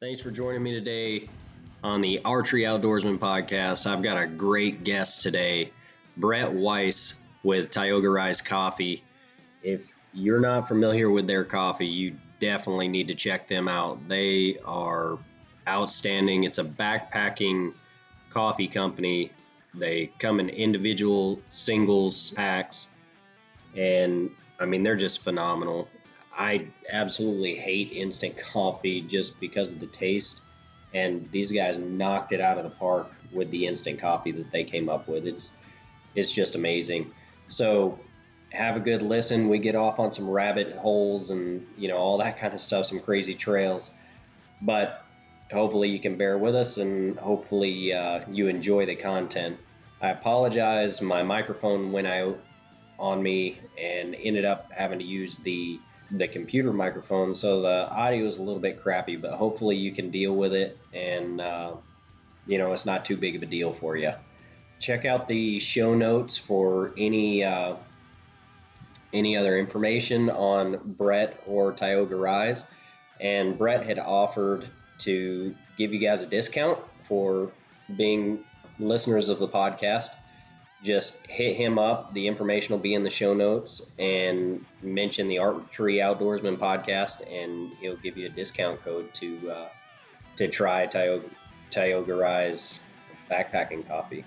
Thanks for joining me today on the Archery Outdoorsman podcast. I've got a great guest today, Bret with Tioga Rise Coffee. If you're not familiar with their coffee, you definitely need to check them out. They are outstanding. It's a backpacking coffee company. They come in individual singles packs, and I mean, they're just phenomenal. I absolutely hate instant coffee just because of the taste, and these guys knocked it out of the park with the instant coffee that they came up with. It's just amazing. So have a good listen. We get off on some rabbit holes and all that kind of stuff, some crazy trails, but hopefully you can bear with us, and hopefully you enjoy the content. I apologize, my microphone went out on me and ended up having to use the computer microphone, so the audio is a little bit crappy, but hopefully you can deal with it, and it's not too big of a deal for you. Check out the show notes for any other information on Bret or Tioga Rise. And Bret had offered to give you guys a discount for being listeners of the podcast. Just hit him up. The information will be in the show notes, and mention the Archery Outdoorsman podcast, and he'll give you a discount code to try Tioga Rise backpacking coffee.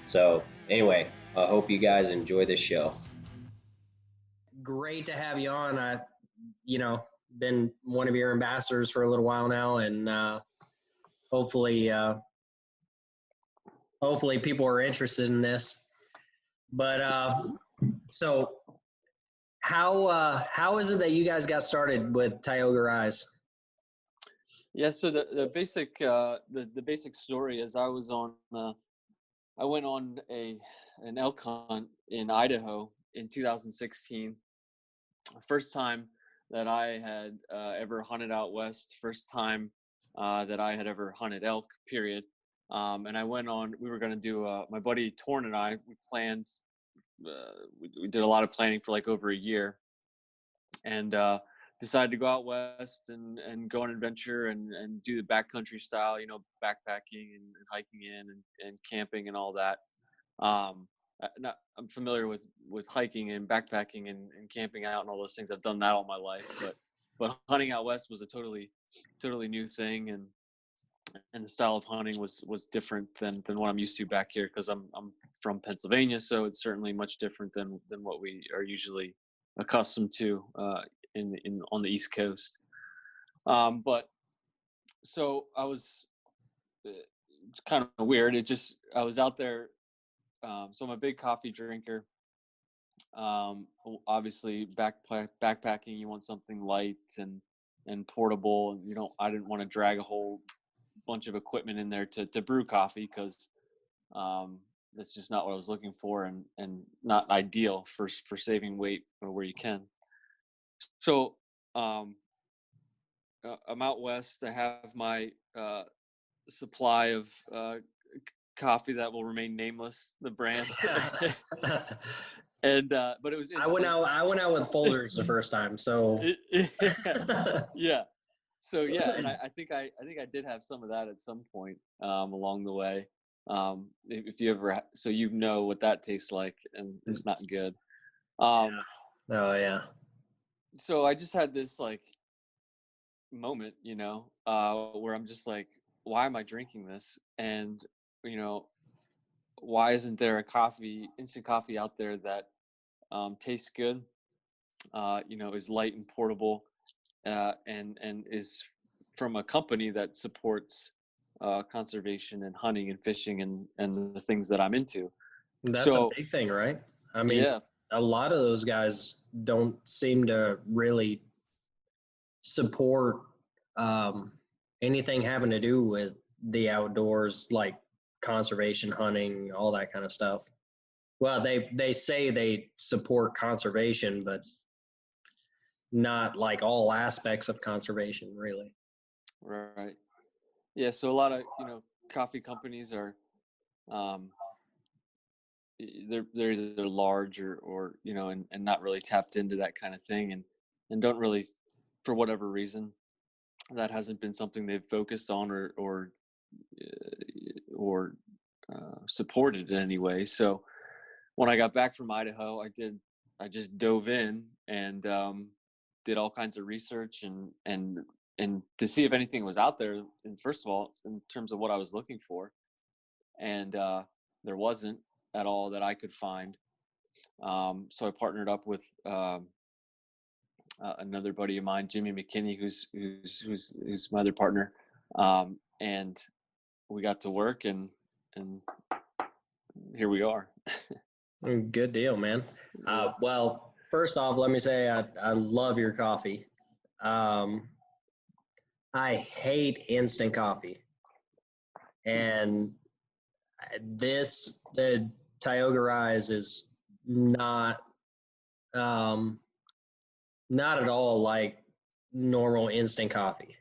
So anyway, I hope you guys enjoy this show. Great to have you on. I, been one of your ambassadors for a little while now, and hopefully people are interested in this. But so how is it that you guys got started with Tioga Rise? Yeah, so the basic story is I went on an elk hunt in Idaho in 2016. First time that I had ever hunted out west. First time that I had ever hunted elk, period. And I went on. We were going to do. My buddy Torn and I. We planned. We did a lot of planning for like over a year, and decided to go out west and go on an adventure and do the backcountry style, backpacking and hiking in and camping and all that. I'm familiar with hiking and backpacking and camping out and all those things. I've done that all my life, but hunting out west was a totally new thing, and the style of hunting was different than what I'm used to back here, because I'm from Pennsylvania, so it's certainly much different than what we are usually accustomed to on the East Coast. But so I was kind of weird. I was out there. So I'm a big coffee drinker. Obviously backpacking, you want something light and portable, and I didn't want to drag a whole bunch of equipment in there to brew coffee, because that's just not what I was looking for, and not ideal for saving weight where you can. So I'm out west. I have my supply of coffee that will remain nameless, the brand. And but it was instant. I went out with Folgers the first time, so yeah. So yeah, and I think I did have some of that at some point along the way. If you ever, so what that tastes like, and it's not good. Oh yeah. So I just had this like moment, where I'm just like, why am I drinking this? And why isn't there instant coffee out there that tastes good, is light and portable, and is from a company that supports conservation and hunting and fishing and the things that I'm into. That's a big thing, right? I mean, yeah. A lot of those guys don't seem to really support anything having to do with the outdoors, like conservation, hunting, all that kind of stuff. Well, they say they support conservation, but not like all aspects of conservation, really. Right. Yeah. So a lot of coffee companies are they're either large or and not really tapped into that kind of thing, and don't really, for whatever reason, that hasn't been something they've focused on or supported in any way. So when I got back from Idaho, I just dove in and did all kinds of research and to see if anything was out there. And first of all, in terms of what I was looking for, and there wasn't at all that I could find. So I partnered up with another buddy of mine, Jimmy McKinney, who's my other partner, and we got to work, and here we are. Good deal, man. Well, first off, let me say I love your coffee. Um, I hate instant coffee, and the Tioga Rise is um, not at all like normal instant coffee.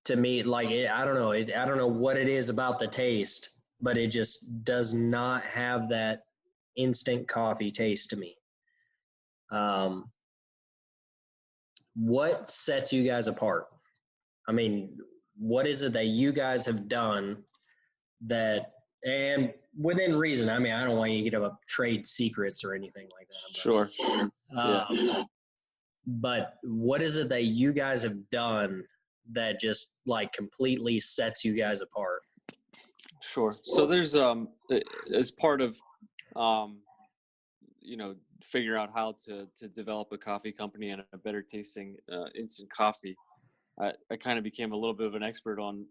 To me, like I don't know, I don't know what it is about the taste, but it just does not have that instant coffee taste to me. Um, what sets you guys apart? I mean, what is it that you guys have done that, and within reason? I mean, I don't want you to give up trade secrets or anything like that. Sure. Yeah. But what is it that you guys have done that just like completely sets you guys apart? Sure. So there's as part of figure out how to develop a coffee company and a better tasting instant coffee. I kind of became a little bit of an expert on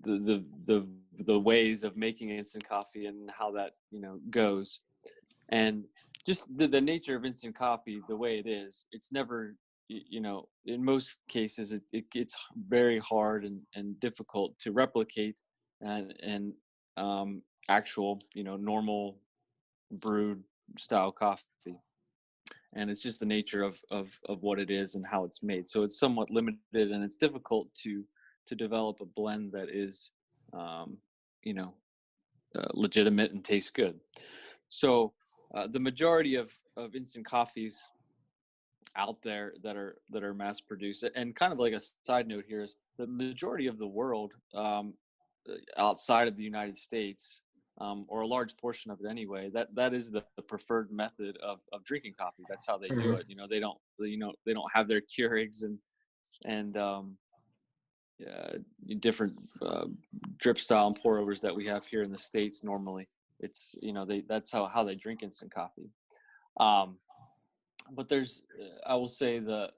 the ways of making instant coffee and how that goes, and just the nature of instant coffee, the way it is, it's never, in most cases it's very hard and difficult to replicate and actual normal brewed style coffee. And it's just the nature of what it is and how it's made. So it's somewhat limited, and it's difficult to develop a blend that is, legitimate and tastes good. So the majority of instant coffees out there that are mass produced, and kind of like a side note here, is the majority of the world, outside of the United States, or a large portion of it anyway, that is the preferred method of drinking coffee. That's how they do it. They don't have their Keurigs and different drip style and pour overs that we have here in the States. Normally it's, that's how they drink instant coffee. But there's, I will say, the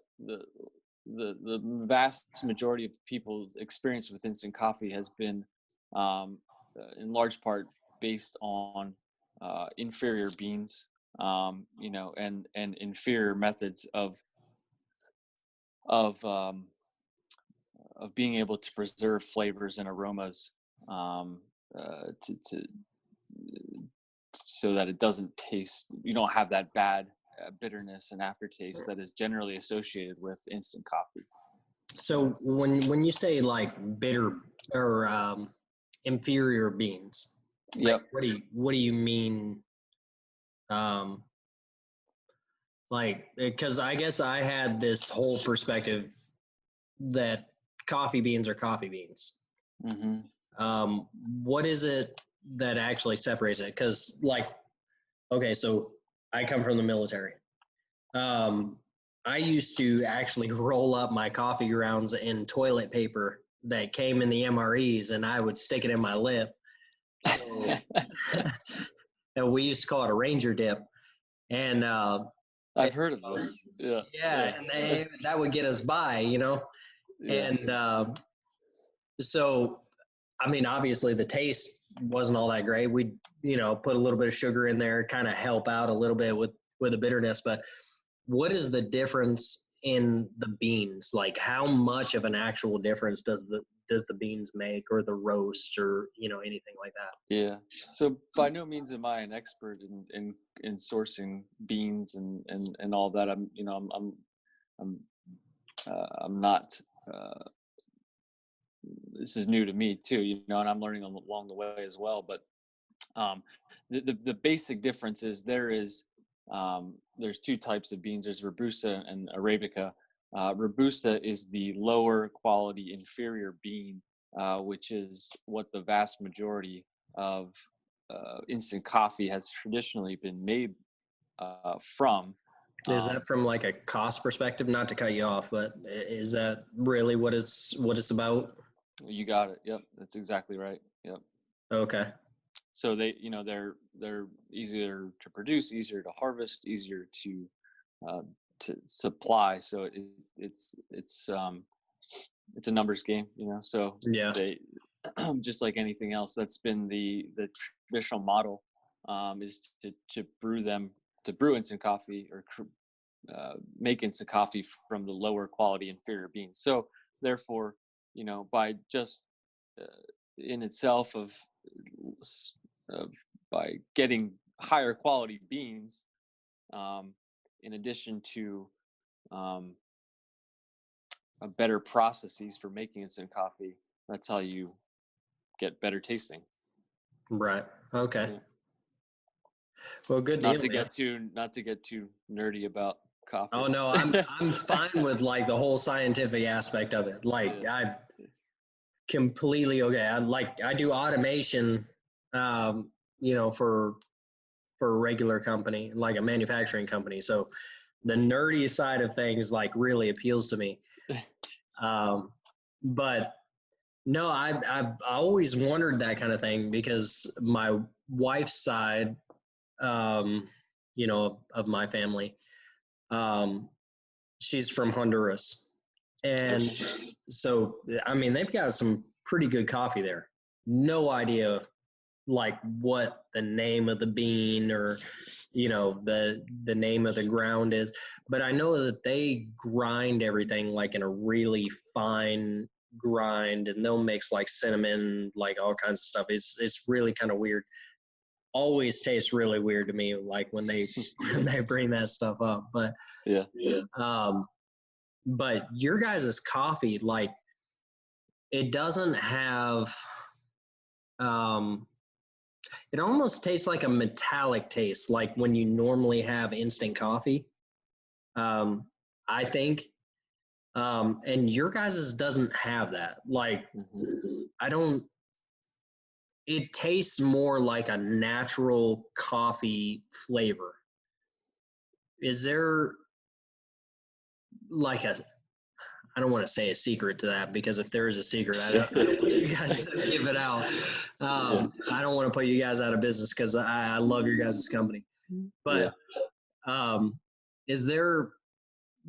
vast majority of people's experience with instant coffee has been, in large part, based on inferior beans, and inferior methods of being able to preserve flavors and aromas, to so that it doesn't taste. You don't have that bad bitterness and aftertaste that is generally associated with instant coffee. So when you say like bitter or inferior beans, Yep. Like, what do you mean? Like, because I guess I had this whole perspective that coffee beans are coffee beans. Mm-hmm. What is it that actually separates it? Because, like, okay, so I come from the military. I used to actually roll up my coffee grounds in toilet paper that came in the MREs, and I would stick it in my lip. So, and we used to call it a Ranger dip. And I've heard of this. Yeah, and that would get us by, Yeah. And so, I mean, obviously the taste wasn't all that great. We'd, put a little bit of sugar in there, kind of help out a little bit with the bitterness. But what is the difference in the beans? Like, how much of an actual difference does the beans make, or the roast, or anything like that? Yeah. So by no means am I an expert in sourcing beans and all that. I'm not. This is new to me too, and I'm learning along the way as well. But the basic difference is there is there's two types of beans. There's Robusta and Arabica. Robusta is the lower quality, inferior bean, which is what the vast majority of instant coffee has traditionally been made from. Is that from like a cost perspective? Not to cut you off, but is that really what it's about? You got it. Yep, that's exactly right. Yep. Okay. So they, they're easier to produce, easier to harvest, easier to supply. So it's a numbers game, So Yeah. they just like anything else, that's been the traditional model, is to brew instant coffee or make instant coffee from the lower quality inferior beans. So therefore, by just in itself of by getting higher quality beans, in addition to better processes for making instant coffee, that's how you get better tasting. Right. Okay. Yeah. Well, good deal, man. Not to get too nerdy about coffee. Oh no, I'm fine with like the whole scientific aspect of it. Like Yeah. I completely okay. I do automation, for a regular company, like a manufacturing company. So the nerdy side of things like really appeals to me. But no, I've always wondered that kind of thing because my wife's side, of my family, she's from Honduras. And so, I mean, they've got some pretty good coffee there. No idea like what the name of the bean or, the name of the ground is. But I know that they grind everything like in a really fine grind, and they'll mix like cinnamon, like all kinds of stuff. It's really kind of weird. Always tastes really weird to me, like when they bring that stuff up. But yeah. But your guys' coffee, like, it doesn't have, it almost tastes like a metallic taste, like when you normally have instant coffee, I think. And your guys' doesn't have that. Like, it tastes more like a natural coffee flavor. Is there like I don't want to say a secret to that, because if there is a secret, I don't want you guys to give it out. I don't want to put you guys out of business because I love your guys' company. But is there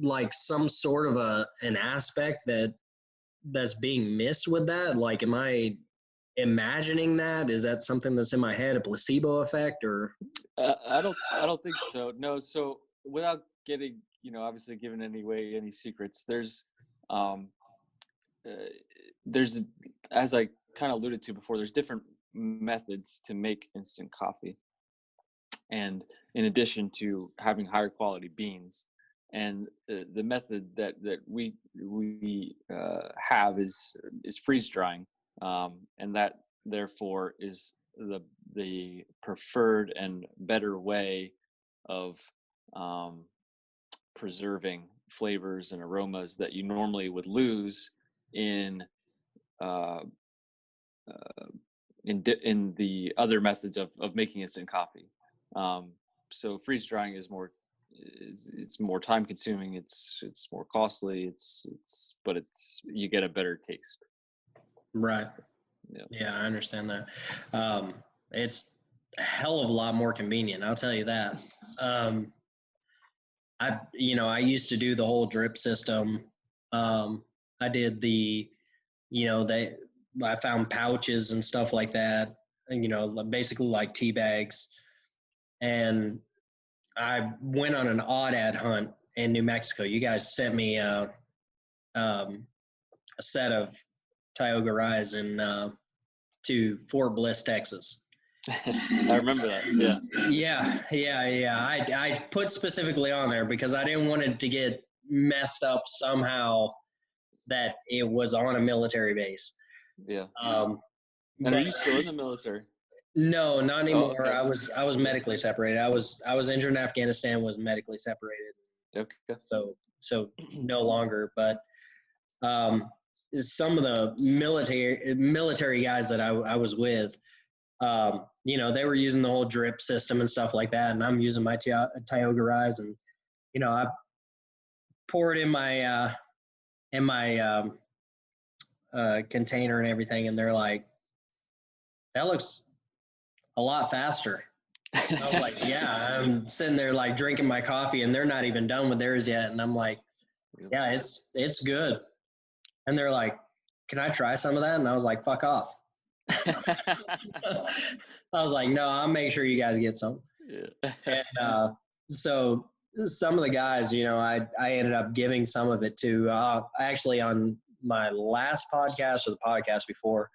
like some sort of an aspect that's being missed with that? Like, am I imagining that? Is that something that's in my head, a placebo effect, or? I don't think so. No. So without getting, obviously giving any secrets, there's, as I kind of alluded to before, there's different methods to make instant coffee. And in addition to having higher quality beans, and the method that we have is freeze drying, and that therefore is the preferred and better way of preserving flavors and aromas that you normally would lose in the other methods of making instant coffee. So freeze drying is it's more time consuming. It's more costly. But you get a better taste. Right. Yeah, I understand that. It's a hell of a lot more convenient, I'll tell you that. I used to do the whole drip system. I did I found pouches and stuff like that, basically like tea bags. And I went on an aoudad hunt in New Mexico. You guys sent me a set of Tioga Rise to Fort Bliss, Texas. I remember that. Yeah. I put specifically on there because I didn't want it to get messed up somehow that it was on a military base. Yeah. And are you still in the military? No, not Oh, anymore. okay. I was medically separated. I was injured in Afghanistan, was medically separated. Okay. So no longer. But um, some of the military guys that I was with, they were using the whole drip system and stuff like that, and I'm using my Tioga Rise, and I pour it in my container and everything, and they're like, "That looks a lot faster." I was like, "Yeah." I'm sitting there like drinking my coffee, and they're not even done with theirs yet, and I'm like, "Yeah, it's good." And they're like, "Can I try some of that?" And I was like, "Fuck off." I was like, "No, I'll make sure you guys get some." Yeah. And so some of the guys, I ended up giving some of it to, actually on my last podcast or the podcast before,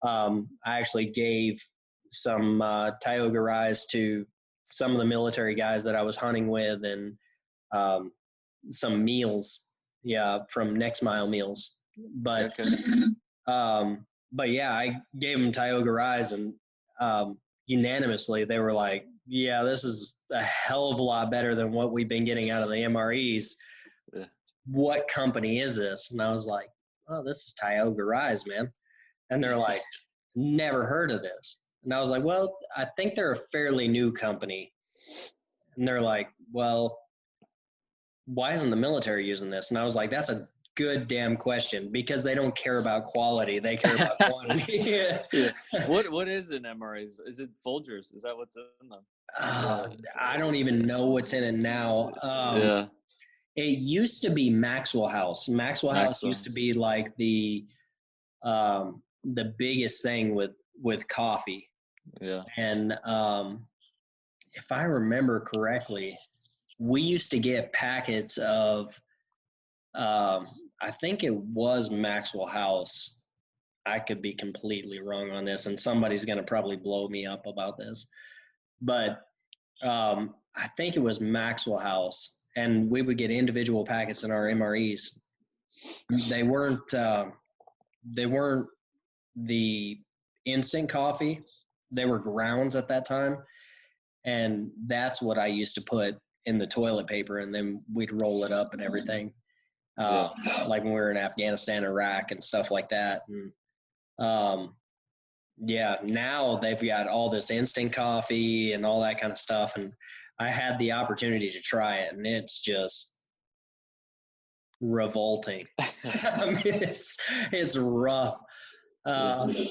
I actually gave some Tioga Rise to some of the military guys that I was hunting with, and um, some meals, yeah, from Next Mile Meals. But Okay. but yeah, I gave them Tioga Rise, and unanimously they were like, "Yeah, this is a hell of a lot better than what we've been getting out of the MREs. Yeah. What company is this?" And I was like, "Oh, this is Tioga Rise, man." And they're like, "Never heard of this." And I was like, "Well, I think they're a fairly new company." And they're like, "Well, why isn't the military using this?" And I was like, "That's a good damn question, because they don't care about quality. They care about quantity." Yeah. What is an MRA? Is it Folgers? Is that what's in them? I don't even know what's in it now. Yeah. It used to be Maxwell House. Maxwell House Maxwell. used to be like the biggest thing with coffee. Yeah. And if I remember correctly, we used to get packets of, I think it was Maxwell House. I could be completely wrong on this, and somebody's going to probably blow me up about this. But I think it was Maxwell House, and we would get individual packets in our MREs. They weren't they weren't the instant coffee. They were grounds at that time, and that's what I used to put in the toilet paper, and then we'd roll it up and everything. Yeah. Like when we were in Afghanistan, Iraq, and stuff like that. And yeah, now they've got all this instant coffee and all that kind of stuff. And I had the opportunity to try it, and it's just revolting. I mean, it's rough. Yeah. Yeah.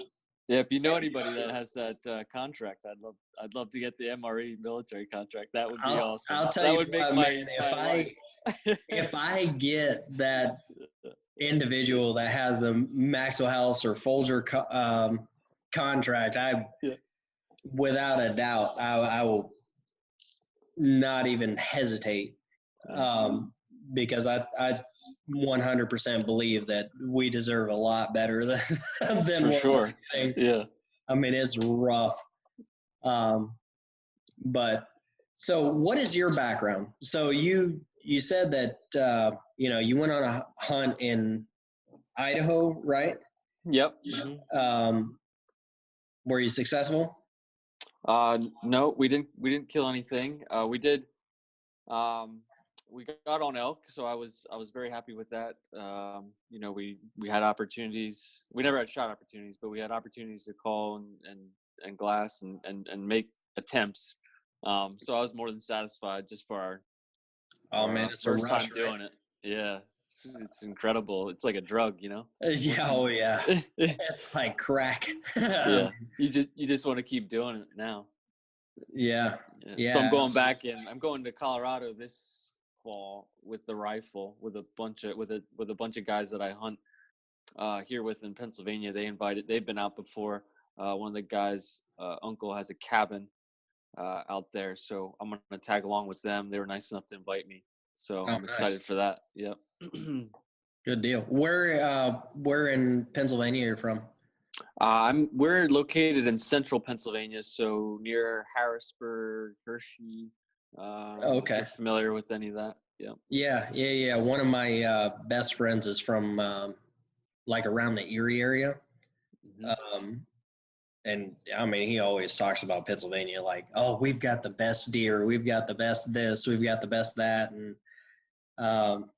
Yeah, if you know anybody that has that contract, I'd love to get the MRE military contract. That would be awesome. I'll tell That you would make what, my man. life. If I get that individual that has the Maxwell House or Folger contract, Yeah. without a doubt, I will not even hesitate, because I 100% believe that we deserve a lot better than For what we're sure. getting. Yeah. I mean, it's rough. Um, but so, what is your background? So you said that you went on a hunt in Idaho, right? Yep. Hmm. Were you successful? No, we didn't kill anything. We did. Um, we got on elk, so I was very happy with that. We had opportunities. We never had shot opportunities, but we had opportunities to call and glass and make attempts. So I was more than satisfied just for our Oh our man, it's a first rush, time right? doing it. Yeah, it's incredible. It's like a drug, you know. Yeah, oh yeah, it's like crack. Yeah, you just want to keep doing it now. Yeah, Yeah. So I'm yeah. going back in. I'm going to Colorado this fall with the rifle with a bunch of guys that I hunt here with in Pennsylvania. They've been out before. One of the guys' uncle has a cabin out there, so I'm gonna tag along with them. They were nice enough to invite me, so Oh, I'm nice. excited for that. Yep. Good deal. Where in Pennsylvania you're from? We're located in central Pennsylvania, so near Harrisburg, Hershey. If Okay. you're familiar with any of that, yeah. Yeah. One of my best friends is from like around the Erie area. Hmm. Um, And I mean, he always talks about Pennsylvania like, oh, we've got the best deer, we've got the best this, we've got the best that. And um,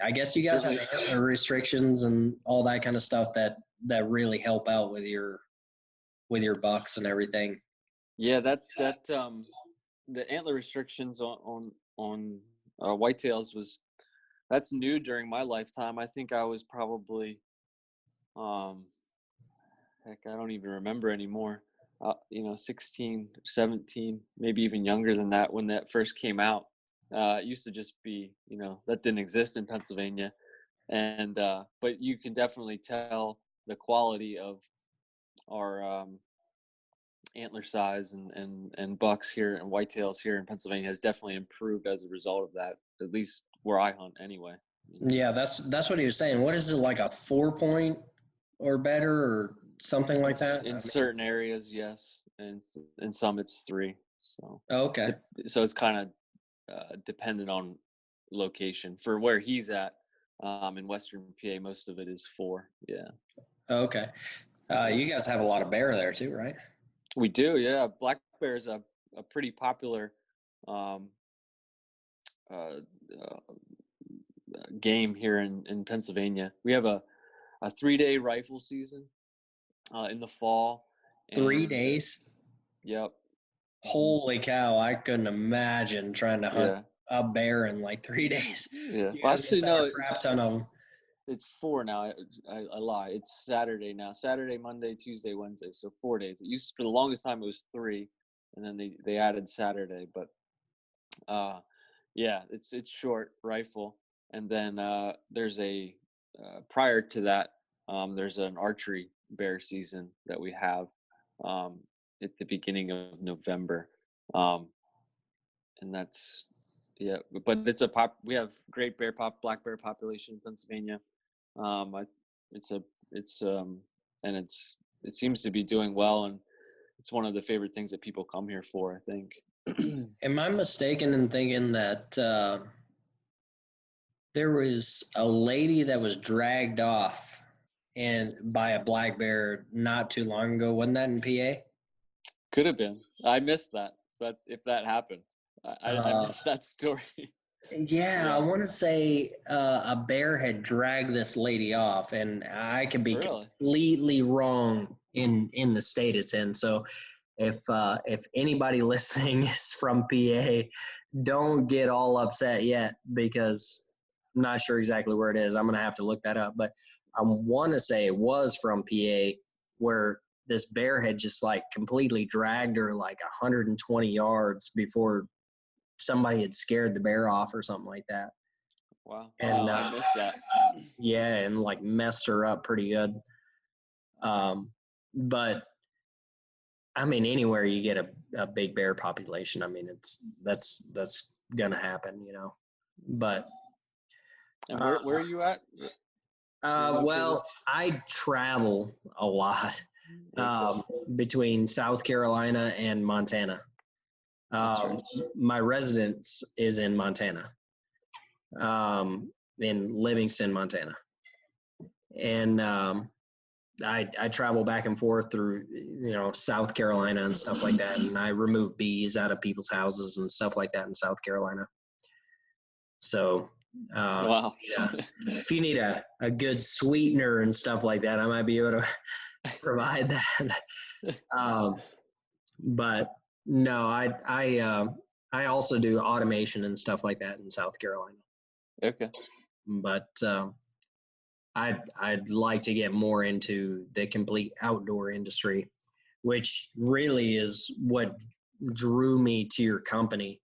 I guess you guys have Certainly. antler restrictions and all that kind of stuff that really help out with your bucks and everything. Yeah, the antler restrictions on whitetails that's new during my lifetime. I think I was probably um heck, I don't even remember anymore. 16, 17, maybe even younger than that when that first came out. It used to just be, that didn't exist in Pennsylvania. And but you can definitely tell the quality of our antler size and bucks here and whitetails here in Pennsylvania has definitely improved as a result of that, at least where I hunt anyway. Yeah, that's what he was saying. What is it, like a 4 point or better or something like It's that? I in mean, certain areas, yes, and in some it's 3. So okay. so it's kind of dependent on location. For where he's at, in Western PA, most of it is 4. Yeah, Okay. You guys have a lot of bear there too, right? we do. Yeah, black bear is a pretty popular um, uh, uh, game here in Pennsylvania. We have a 3-day rifle season in the fall, 3 days. yep. Hmm. Holy cow! I couldn't imagine trying to hunt Yeah, a bear in like 3 days. yeah. You Well, guys actually, must have no, a crap ton of them. it's 4 now. I lie. It's Saturday now. Saturday, Monday, Tuesday, Wednesday. So 4 days. It used for the longest time it was 3, and then they added Saturday. But uh, yeah, it's short rifle, and then there's a prior to that, there's an archery bear season that we have um, at the beginning of November, um, and that's yeah. But it's a pop. We have great black bear population in Pennsylvania. I, it's a it's and it seems to be doing well, and it's one of the favorite things that people come here for, I think. Am I mistaken in thinking that there was a lady that was dragged off and by a black bear not too long ago? Wasn't that in PA? Could have been. I missed that. But if that happened, I Uh, missed that story. yeah, I Yeah. want to say a bear had dragged this lady off, and I could be Really? completely wrong in the state it's in. So if anybody listening is from PA, don't get all upset yet because I'm not sure exactly where it is. I'm gonna have to look that up, but I want to say it was from PA where this bear had just like completely dragged her like 120 yards before somebody had scared the bear off or something like that. Wow. And No, I missed that. yeah, and like messed her up pretty good. But I mean, anywhere you get a big bear population, I mean, that's gonna happen, you know. But And uh, where are you at? You're located? well, I travel a lot Okay. between South Carolina and Montana. That's Um, right. my residence is in Montana, in Livingston, Montana, and I travel back and forth through South Carolina and stuff like that, and I remove bees out of people's houses and stuff like that in South Carolina. So Wow. yeah, if you need a good sweetener and stuff like that, I might be able to provide that. Um, but no, I also do automation and stuff like that in South Carolina. Okay. But I'd like to get more into the complete outdoor industry, which really is what drew me to your company.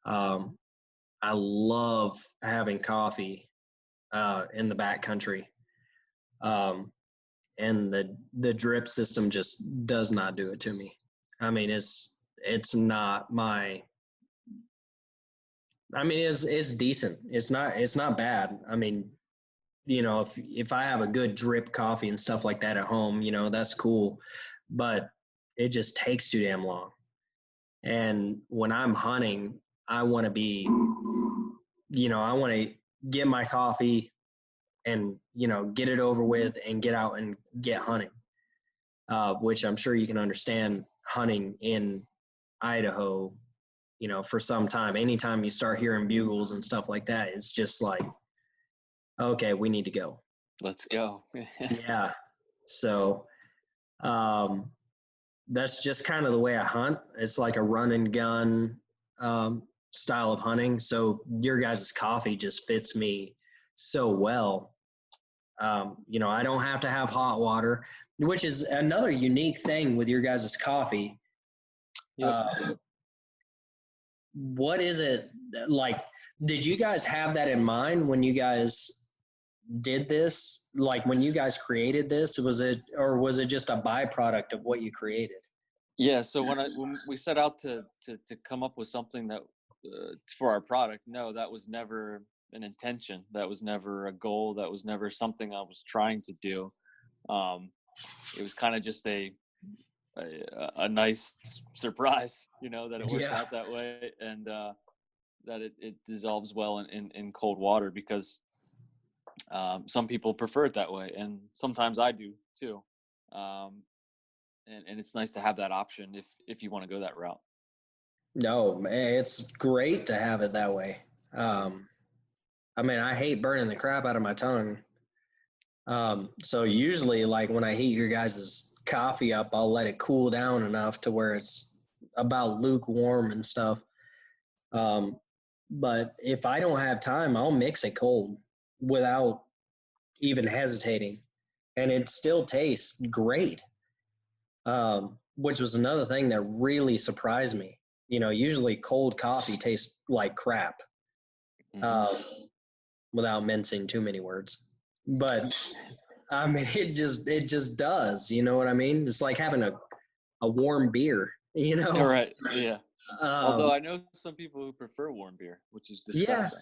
Um, I love having coffee in the back country, um, and the drip system just does not do it to me. I mean, it's not my. I mean, it's decent. It's not bad. I mean, if I have a good drip coffee and stuff like that at home, that's cool. But it just takes too damn long. And when I'm hunting, I want to be, I want to get my coffee and, get it over with and get out and get hunting. which I'm sure you can understand hunting in Idaho, for some time. Anytime you start hearing bugles and stuff like that, it's just like, okay, we need to go. Let's go. Yeah. So that's just kind of the way I hunt. It's like a run and gun style of hunting. So your guys' coffee just fits me so well. I don't have to have hot water, which is another unique thing with your guys' coffee. Yep. What is it like? Did you guys have that in mind when you guys did this? Like when you guys created this, was it just a byproduct of what you created? Yeah. So when we set out to come up with something that for our product, no, that was never an intention. That was never a goal. That was never something I was trying to do. It was kind of just a nice surprise, that it worked out that way, and that it dissolves well in cold water, because some people prefer it that way, and sometimes I do too. And it's nice to have that option if you want to go that route. No, man, it's great to have it that way. I hate burning the crap out of my tongue. So usually, like when I heat your guys' coffee up, I'll let it cool down enough to where it's about lukewarm and stuff. But if I don't have time, I'll mix it cold without even hesitating, and it still tastes great. Which was another thing that really surprised me. Usually cold coffee tastes like crap, without mincing too many words. But it just does. You know what I mean? It's like having a warm beer. All right. Yeah. Although I know some people who prefer warm beer, which is disgusting.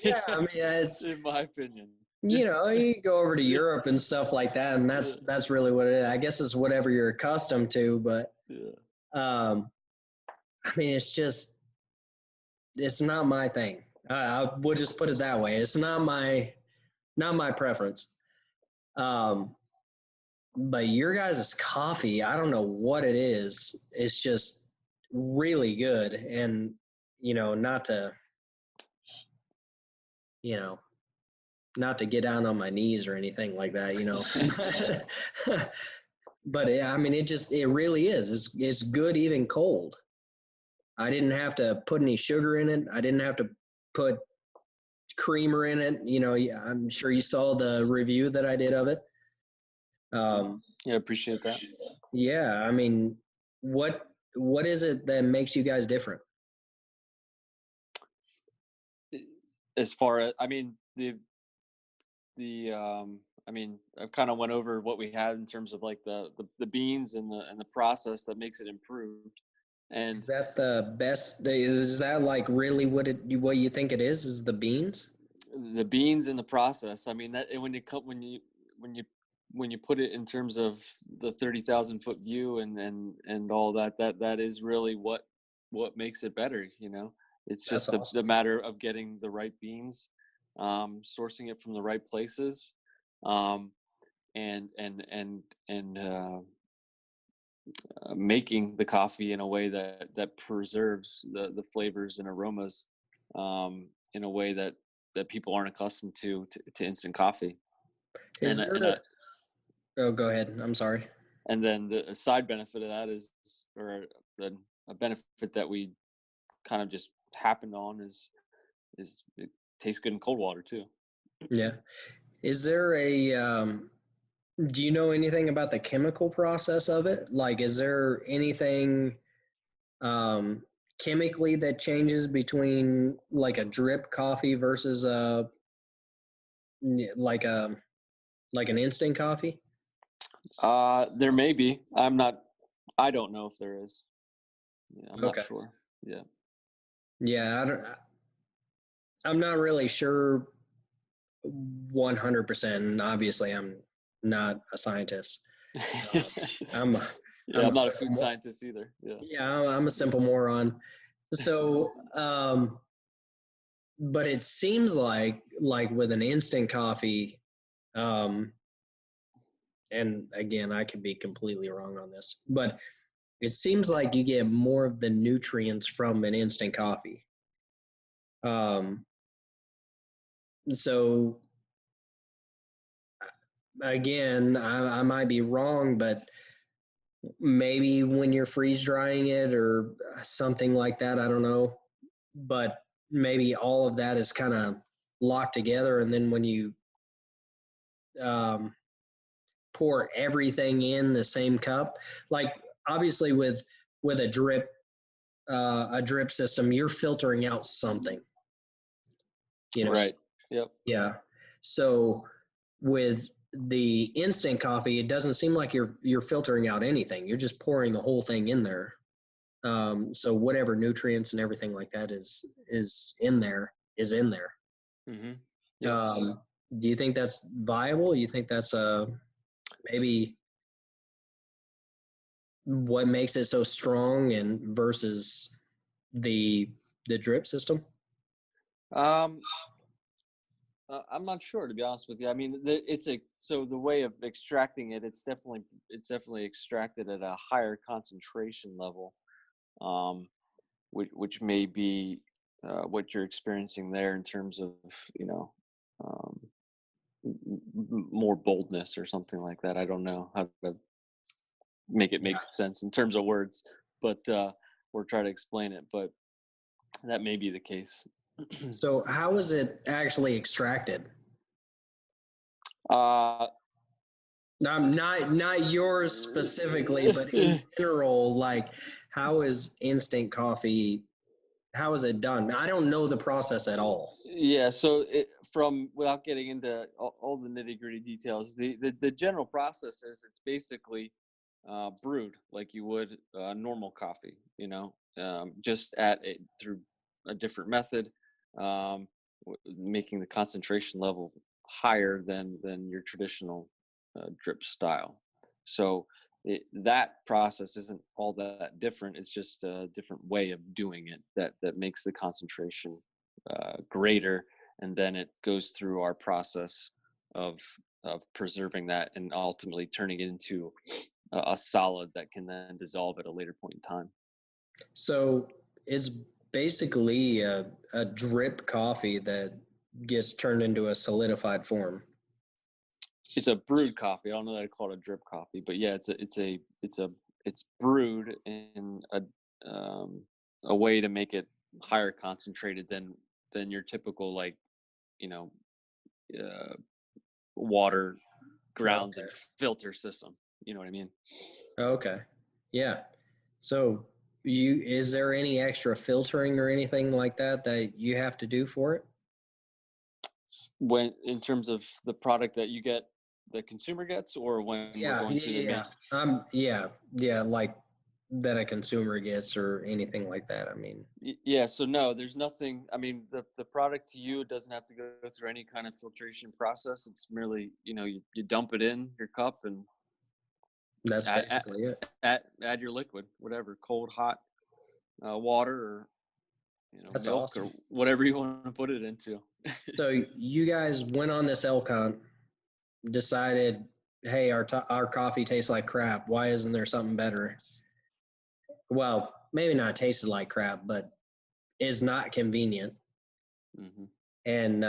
Yeah. It's in my opinion. You go over to Europe and stuff like that, and that's really what it is. I guess it's whatever you're accustomed to, but it's not my thing. I would just put it that way. It's not my preference. But your guys' coffee, I don't know what it is. It's just really good, and not to not to get down on my knees or anything like that, but it really is. It's good even cold. I didn't have to put any sugar in it. I didn't have to put creamer in it. I'm sure you saw the review that I did of it. Yeah, appreciate that. Yeah, what is it that makes you guys different? As far as I kind of went over what we had in terms of like the beans and the process that makes it improved. And is that the best? Is that like really what you think it is? Is the beans? The beans and the process. That when you put it in terms of the 30,000-foot view and all that is really what makes it better. It's just awesome. the matter of getting the right beans, sourcing it from the right places, and making the coffee in a way that preserves the flavors and aromas in a way that people aren't accustomed to instant coffee. Go ahead. I'm sorry. And then the side benefit of that a benefit that we kind of just happened on is it tastes good in cold water too. Yeah. Is there do you know anything about the chemical process of it? Like, is there anything chemically that changes between like a drip coffee versus like an instant coffee? There may be. I don't know if there is. Yeah, I'm not sure. Yeah. Yeah, I'm not really sure 100%. And obviously, I'm not a scientist. I'm not a food scientist either. Yeah, I'm a simple moron. So, but it seems like with an instant coffee, and again, I could be completely wrong on this, but it seems like you get more of the nutrients from an instant coffee. Um, so again, I might be wrong, but maybe when you're freeze drying it or something like that, I don't know. But maybe all of that is kind of locked together, and then when you um, pour everything in the same cup, like obviously with a drip system, you're filtering out something, you know. Right. Yep. Yeah. So with the instant coffee, it doesn't seem like you're filtering out anything. You're just pouring the whole thing in there. So whatever nutrients and everything like that is in there is in there. Mm-hmm. Yep. Um, do you think that's viable? You think that's maybe what makes it so strong and versus the the drip system? Um, I'm not sure, to be honest with you. I mean, so the way of extracting it, it's definitely extracted at a higher concentration level, um, which may be what you're experiencing there in terms of you know um, more boldness or something like that. I don't know how to make it make sense in terms of words, but or try to explain it. But that may be the case. So how is it actually extracted? uh, Not yours specifically, but in general, like how is instant coffee? How is it done? I don't know the process at all. Yeah, so from without getting into all the nitty gritty details, the general process is it's basically brewed like you would normal coffee, just through a different method, making the concentration level higher than your traditional drip style. So that process isn't all that different. It's just a different way of doing it that makes the concentration greater, and then it goes through our process of preserving that and ultimately turning it into a solid that can then dissolve at a later point in time. So it's basically a drip coffee that gets turned into a solidified form. It's a brewed coffee. I don't know that I call it a drip coffee, but yeah, it's brewed in a way to make it higher concentrated than your typical, like, you know uh, water grounds Okay. and filter system. You know what I mean? Okay. Yeah. So you is there any extra filtering or anything like that that you have to do for it? When in terms of the product that you get, the consumer gets, or when we're Yeah, going yeah, through the yeah. main. Yeah, like that a consumer gets or anything like that. I mean, Yeah, so no, there's nothing. I mean, the product to you doesn't have to go through any kind of filtration process. It's merely, you dump it in your cup and that's add add, basically it. add your liquid, whatever, cold, hot, water, or That's milk, awesome. or whatever you want to put it into. So you guys went on this elk hunt, decided, hey, our coffee tastes like crap. Why isn't there something better? Well, maybe not tasted like crap, but is not convenient. Hmm. And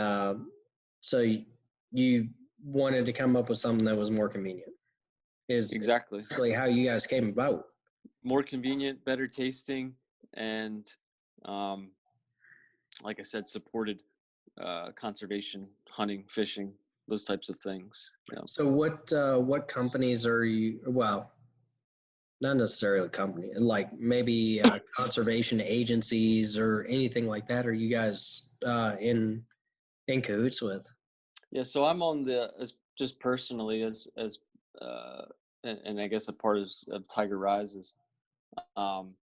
so you wanted to come up with something that was more convenient. Is Exactly. basically how you guys came about. More convenient, better tasting, and um, like I said, supported conservation, hunting, fishing, those types of things. So what companies are you? Well, not necessarily company, like maybe conservation agencies or anything like that. Are you guys in cahoots with? Yeah. So I'm on just personally as uh, and I guess a part of Tiger Rise is um,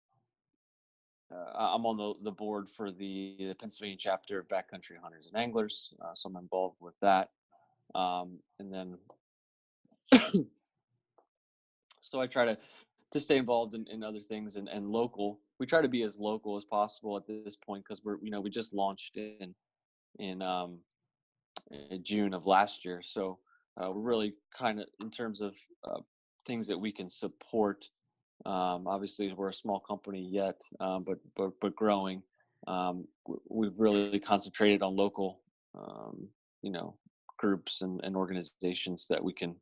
I'm on the board for the Pennsylvania chapter of Backcountry Hunters and Anglers, so I'm involved with that. And then so I try to stay involved in other things and local. We try to be as local as possible at this point because we just launched in June of last year. So we're really kind of in terms of things that we can support. Obviously, we're a small company yet, but growing. We've really concentrated on local, um, you know, groups and organizations that we can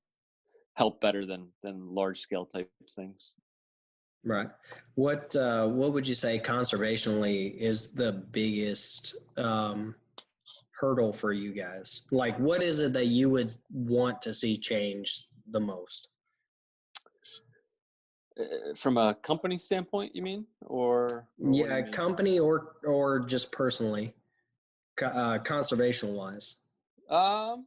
help better than large scale type things. Right. What would you say conservationally is the biggest hurdle for you guys? Like, what is it that you would want to see change the most? From a company standpoint, you mean, or what do you Yeah, mean? company or just personally, conservation wise. Um,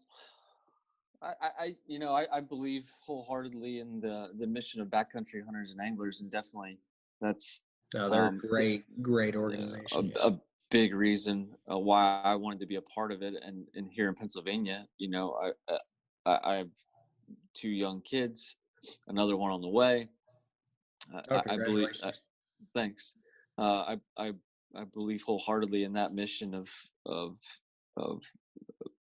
I believe wholeheartedly in the mission of backcountry hunters and anglers, and definitely that's No, they're a um, the, great a, organization. Yeah. a big reason why I wanted to be a part of it. And here in Pennsylvania, I have two young kids, another one on the way. Oh, I believe. congratulations. Thanks. I believe wholeheartedly in that mission of of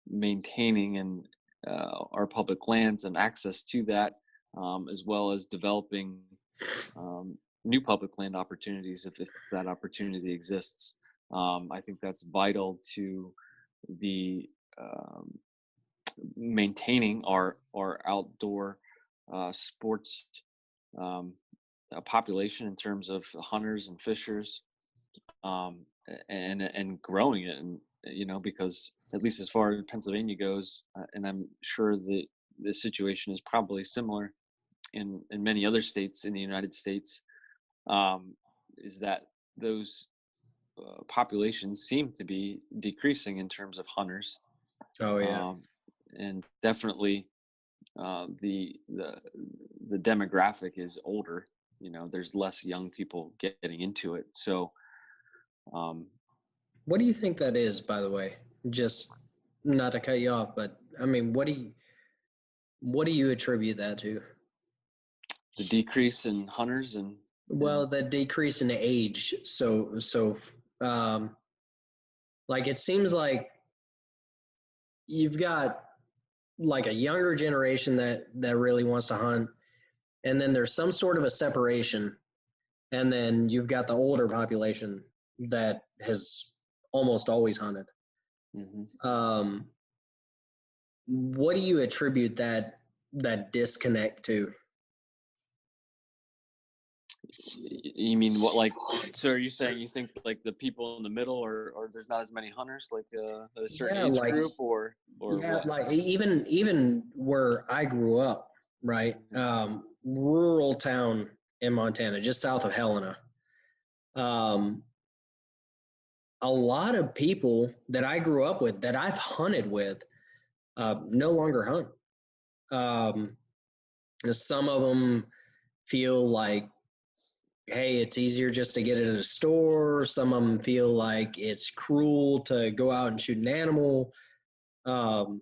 maintaining and our public lands and access to that, as well as developing new public land opportunities if that opportunity exists. I think that's vital to the maintaining our outdoor sports um, population in terms of hunters and fishers, and growing it, and because at least as far as Pennsylvania goes, and I'm sure that the situation is probably similar in many other states in the United States, um, is that those populations seem to be decreasing in terms of hunters, Oh yeah. um, and definitely the demographic is older. There's less young people getting into it, so um, What do you think that is, by the way? Just not to cut you off, but I mean, what do you attribute that to? the decrease in hunters and Well, the decrease in age. Um, like it seems like you've got like a younger generation that really wants to hunt, and then there's some sort of a separation, and then you've got the older population that has almost always hunted. hmm Um, what do you attribute that disconnect to? You mean what, like, so are you saying you think like the people in the middle, or there's not as many hunters, like at a certain Yeah, age like group, or yeah, what? like even where I grew up, right? hmm Rural town in Montana, just south of Helena. Um, a lot of people that I grew up with, that I've hunted with, no longer hunt. Um, some of them feel like, hey, it's easier just to get it at a store. Some of them feel like it's cruel to go out and shoot an animal. Um,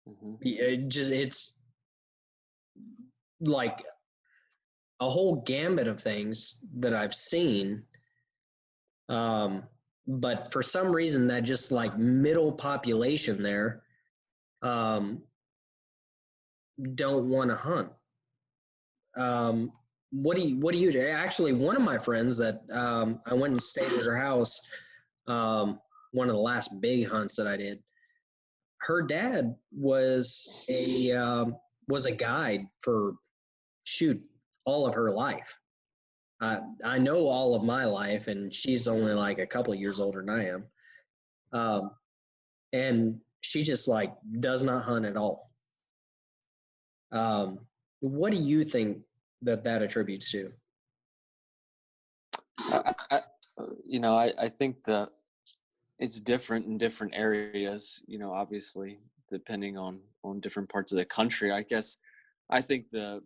hmm it's like a whole gambit of things that I've seen. Um, but for some reason, that just like middle population there um, don't want to hunt. Um, what do you actually? One of my friends that I went and stayed at her house, um, one of the last big hunts that I did. Her dad was a guide for shoot all of her life. I know all of my life, and she's only like a couple of years older than I am. Um, and she just like does not hunt at all. Um, what do you think that attributes to? I think that it's different in different areas, obviously depending on different parts of the country. I guess I think the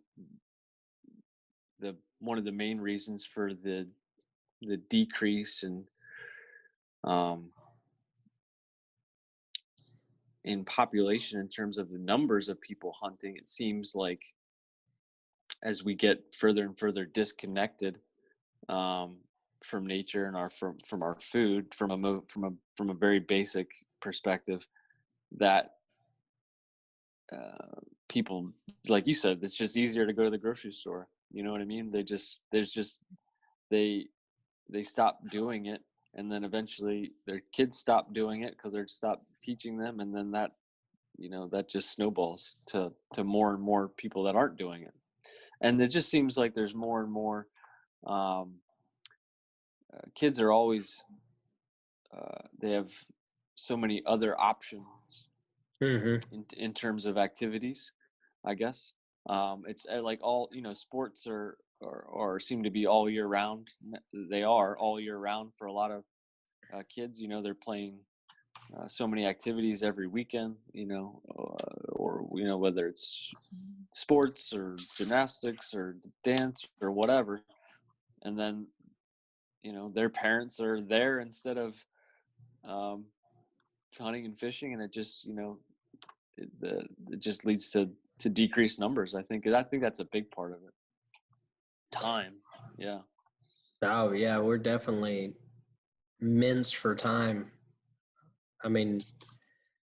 one of the main reasons for the decrease um in population in terms of the numbers of people hunting, it seems like as we get further and further disconnected um, from nature and from our food, from a very basic perspective, that people, like you said, it's just easier to go to the grocery store. You know what I mean? They stop doing it, and then eventually their kids stop doing it because they're stop teaching them, and then that that just snowballs to more and more people that aren't doing it. And it just seems like there's more and more um, kids are always they have so many other options in terms of activities, I guess. It's like all sports are seem to be all year round. They are all year round for a lot of kids. They're playing so many activities every weekend. Or whether it's sports or gymnastics or dance or whatever, and then their parents are there instead of um, hunting and fishing, and it just it just leads to decreased numbers. I think that's a big part of it. Time. Yeah. Oh yeah, we're definitely minced for time. I mean,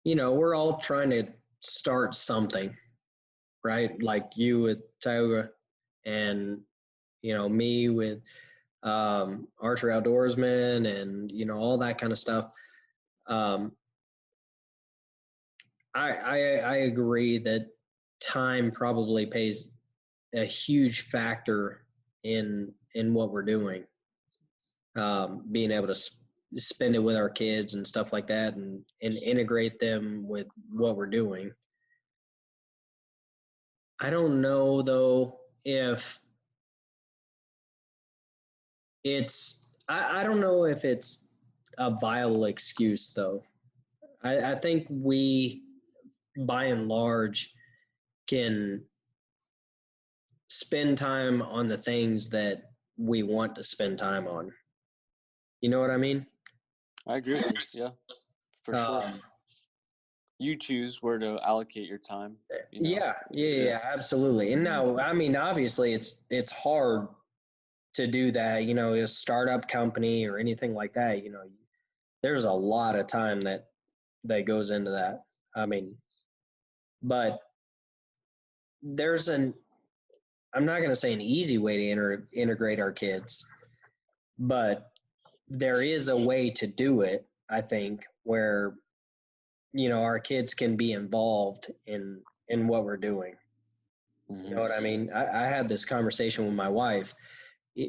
we're all trying to start something, right? Like you with Tioga, and me with archery outdoorsman, and all that kind of stuff. um, I agree that time probably plays a huge factor in what we're doing. Being able to spend it with our kids and stuff like that, and integrate them with what we're doing. I don't know though if I don't know if it's a viable excuse though. I think we, by and large, can spend time on the things that we want to spend time on. You know what I mean? I agree with you. Yeah, for sure. Um, You choose where to allocate your time. yeah, absolutely. And now, I mean, obviously, it's hard to do that. A startup company or anything like that. There's a lot of time that goes into that. I mean, but there's I'm not going to say an easy way to integrate our kids, but there is a way to do it, I think, where our kids can be involved in what we're doing. You know what I mean? I had this conversation with my wife.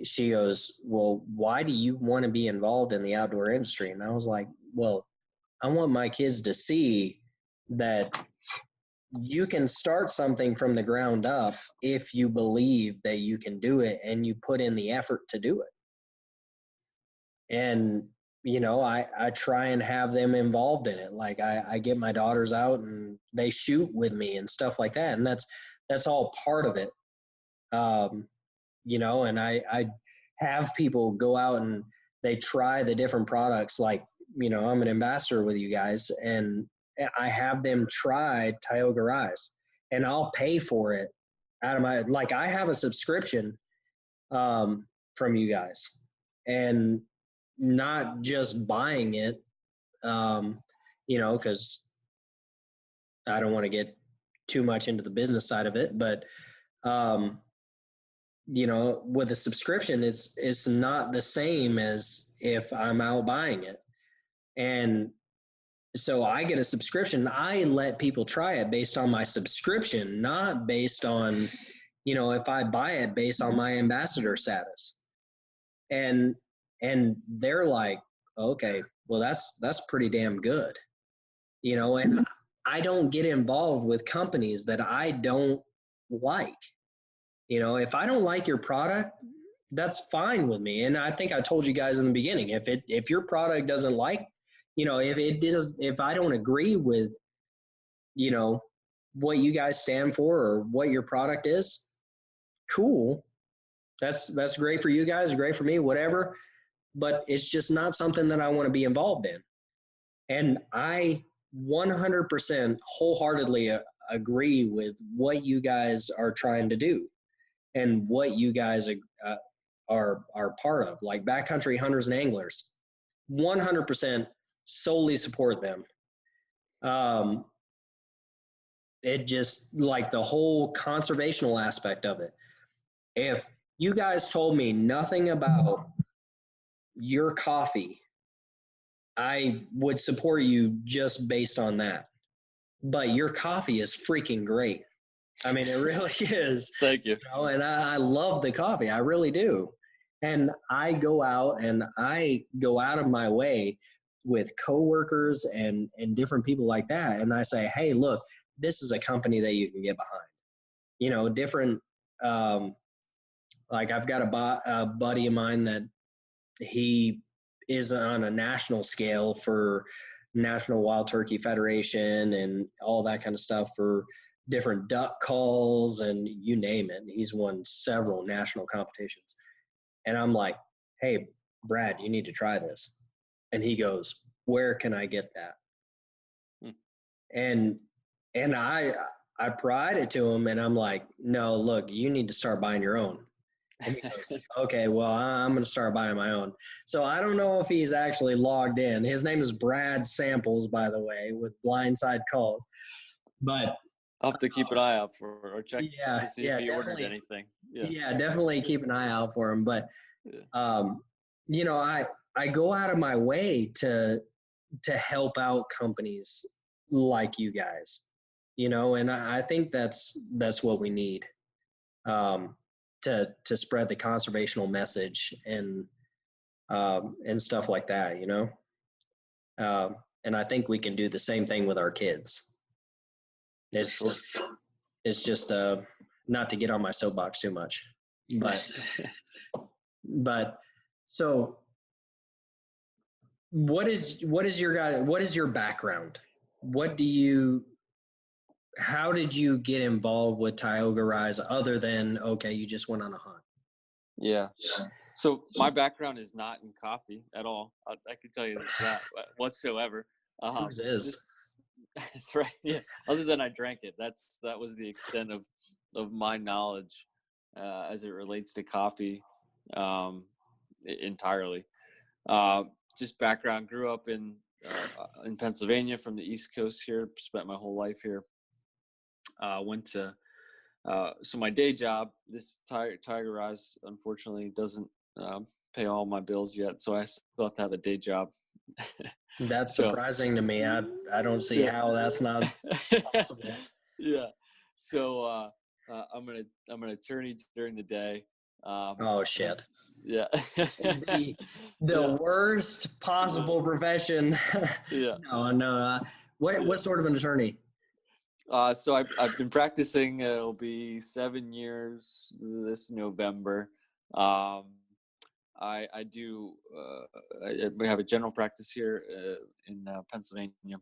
She goes, well, why do you want to be involved in the outdoor industry? And I was like, well, I want my kids to see that you can start something from the ground up if you believe that you can do it and you put in the effort to do it. And I try and have them involved in it. Like I get my daughters out and they shoot with me and stuff like that, and that's all part of it. And I have people go out and they try the different products. Like I'm an ambassador with you guys, and I have them try Tioga Rise, and I'll pay for it out of my, like, I have a subscription from you guys, and not just buying it, because I don't want to get too much into the business side of it, but with a subscription, it's not the same as if I'm out buying it. And so I get a subscription. I let people try it based on my subscription, not based on, if I buy it based on my ambassador status. And they're like, okay, well, that's pretty damn good. And I don't get involved with companies that I don't like. If I don't like your product, that's fine with me. And I think I told you guys in the beginning, if your product doesn't like, if I don't agree with, what you guys stand for or what your product is, cool. That's great for you guys, great for me, whatever. But it's just not something that I want to be involved in. And I 100% wholeheartedly agree with what you guys are trying to do and what you guys are part of, like backcountry hunters and anglers. 100% solely support them. It just like the whole conservational aspect of it. If you guys told me nothing about your coffee, I would support you just based on that. But your coffee is freaking great. I mean, it really is. Thank you. And I love the coffee. I really do. And I go out of my way with coworkers and different people like that. And I say, hey, look, this is a company that you can get behind. Different, like I've got a buddy of mine that he is on a national scale for National Wild Turkey Federation and all that kind of stuff for different duck calls and you name it. He's won several national competitions. And I'm like, hey, Brad, you need to try this. And he goes, where can I get that? And I pried it to him and I'm like, no, look, you need to start buying your own. And he goes, okay, well, I'm going to start buying my own. So I don't know if he's actually logged in. His name is Brad Samples, by the way, with Blindside Calls. But I'll have to keep an eye out for or check to see if he ordered anything. Yeah, definitely keep an eye out for him. But, I go out of my way to help out companies like you guys, and I think that's what we need. To spread the conservational message and stuff like that, and I think we can do the same thing with our kids. It's just not to get on my soapbox too much, but so what is your background? How did you get involved with Tioga Rise other than, okay, you just went on a hunt? Yeah. So my background is not in coffee at all. I can tell you that whatsoever. Yours is. That's right. Yeah. Other than I drank it. That was the extent of my knowledge as it relates to coffee entirely. Just background, grew up in Pennsylvania from the East Coast here, spent my whole life here. Went to so my day job, this Tioga Rise, unfortunately doesn't pay all my bills yet, so I still have to have a day job. That's surprising to me. I don't see how that's not possible. Yeah. So I'm an attorney during the day. Oh shit. Yeah. the worst possible profession. Yeah. No. What sort of an attorney? So I've been practicing. It'll be 7 years this November. I do. We have a general practice here in Pennsylvania.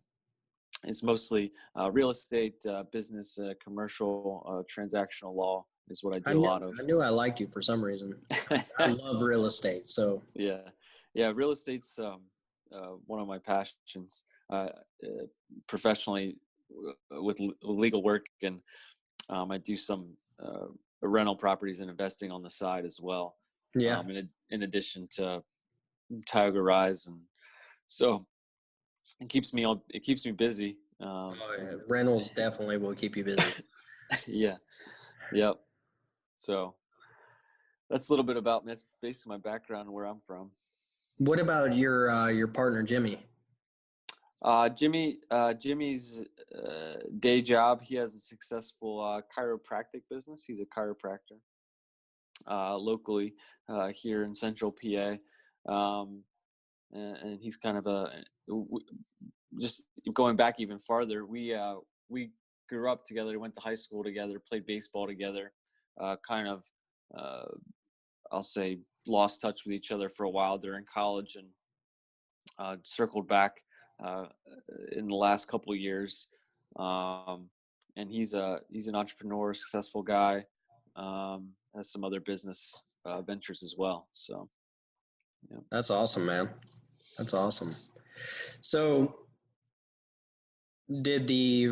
It's mostly real estate, business, commercial, transactional law is what I do a lot of. I knew I liked you for some reason. I love real estate. So yeah. Real estate's one of my passions. Professionally, with legal work, and I do some rental properties and investing on the side as well. Yeah. In addition to Tioga Rise, and so it keeps me busy. Rentals definitely will keep you busy. Yeah. Yep. So that's a little bit about me. That's basically my background and where I'm from. What about your partner, Jimmy? Jimmy's day job, he has a successful chiropractic business. He's a chiropractor locally here in Central PA, and he's kind of just going back even farther. We grew up together, went to high school together, played baseball together. I'll say lost touch with each other for a while during college, and circled back in the last couple of years. And he's an entrepreneur, successful guy, has some other business ventures as well. So yeah. That's awesome, man. That's awesome. So did the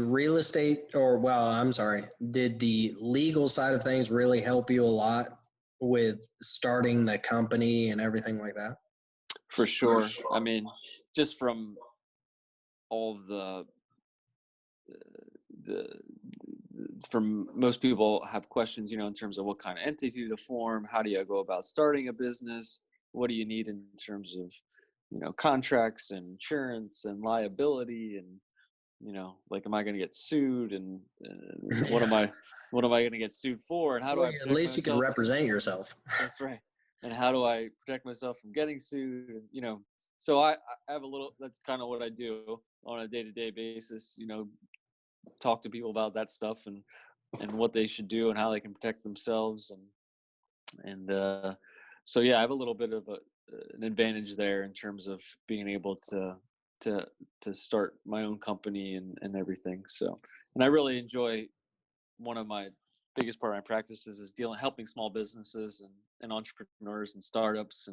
did the legal side of things really help you a lot with starting the company and everything like that? For sure. I mean, just from all of the most people have questions, in terms of what kind of entity to form, how do you go about starting a business, what do you need in terms of, contracts and insurance and liability, and like, am I going to get sued, and what am I going to get sued for, and how do I at least you can myself? represent yourself. That's right. And how do I protect myself from getting sued? And, so I have that's kind of what I do on a day-to-day basis, talk to people about that stuff, and what they should do and how they can protect themselves. And so, yeah, I have a little bit of an advantage there in terms of being able to start my own company and everything. So, and I really enjoy, one of my biggest part of my practices is helping small businesses and entrepreneurs and startups,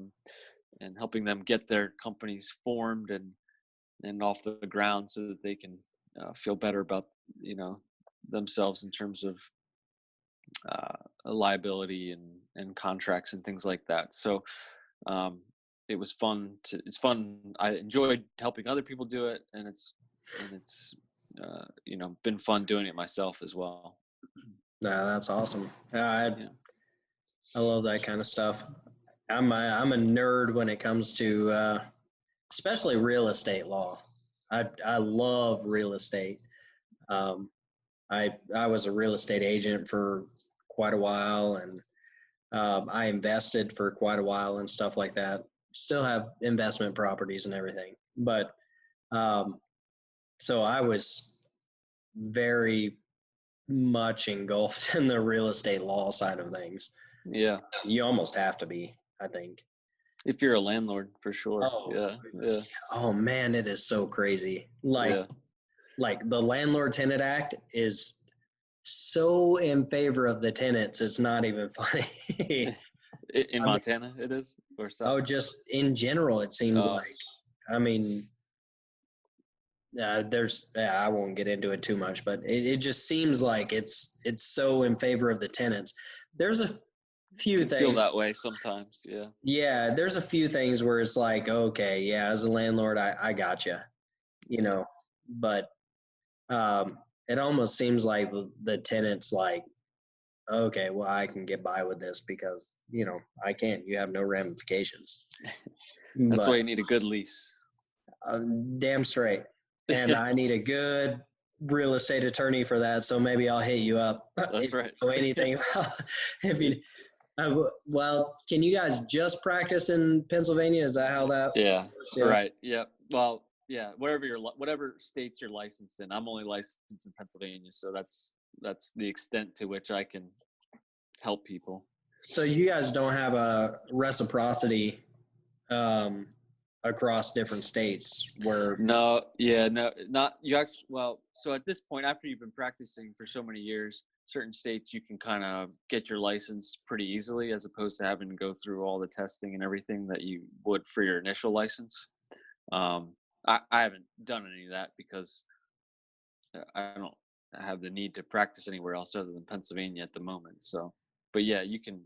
and helping them get their companies formed and off the ground, so that they can feel better about themselves in terms of liability and contracts and things like that. So it was fun. It's fun. I enjoyed helping other people do it, and it's been fun doing it myself as well. Nah, that's awesome. I love that kind of stuff. I'm a nerd when it comes to especially real estate law. I love real estate. I was a real estate agent for quite a while, and I invested for quite a while and stuff like that. Still have investment properties and everything, but so I was very much engulfed in the real estate law side of things. Yeah, you almost have to be, I think. If you're a landlord, for sure. Yeah. Oh man, it is so crazy. Like the Landlord Tenant Act is so in favor of the tenants, it's not even funny. In Montana, it is, or so. Oh, just in general, it seems like. I mean, I won't get into it too much, but it just seems like it's so in favor of the tenants. There's a few things feel that way sometimes. Yeah, there's a few things where it's like, okay, yeah, as a landlord, I gotcha, but it almost seems like the tenant's like, okay, well, I can get by with this because I can't. You have no ramifications. That's why you need a good lease. Damn straight. And I need a good real estate attorney for that. So maybe I'll hit you up. That's right. Know anything about if you? Well, can you guys just practice in Pennsylvania? Is that how that? Yeah. Works? Yeah. Right. Yeah. Well, yeah. Whatever states you're licensed in. I'm only licensed in Pennsylvania, so that's the extent to which I can help people. So you guys don't have a reciprocity across different states where? No, not you actually. Well, so at this point, after you've been practicing for so many years, certain states you can kind of get your license pretty easily, as opposed to having to go through all the testing and everything that you would for your initial license. I haven't done any of that because I don't have the need to practice anywhere else other than Pennsylvania at the moment. So, but yeah, you can.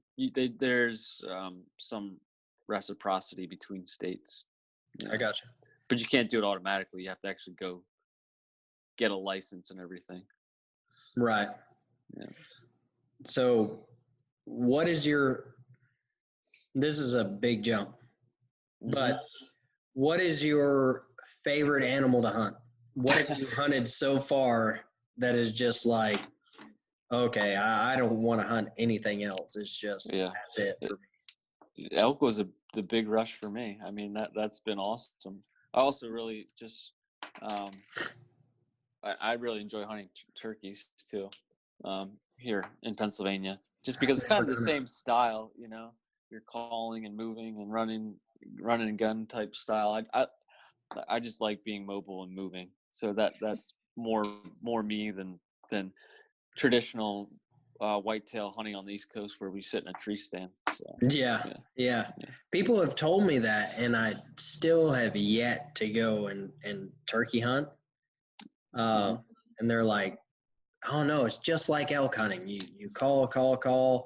There's some reciprocity between states. I gotcha. But you can't do it automatically. You have to actually go get a license and everything. Right. Yeah. So what is this is a big jump, but what is your favorite animal to hunt? What have you hunted so far that is just like, okay, I don't want to hunt anything else. It's just, that's it for me. Elk was the big rush for me. I mean, that's been awesome. I also really just, I really enjoy hunting turkeys too, here in Pennsylvania, just because it's kind of the same style, you're calling and moving and running and gun type style. I just like being mobile and moving. So that's more me than traditional whitetail hunting on the East Coast where we sit in a tree stand. So, yeah. People have told me that, and I still have yet to go and turkey hunt. And they're like, oh no, it's just like elk hunting. You call,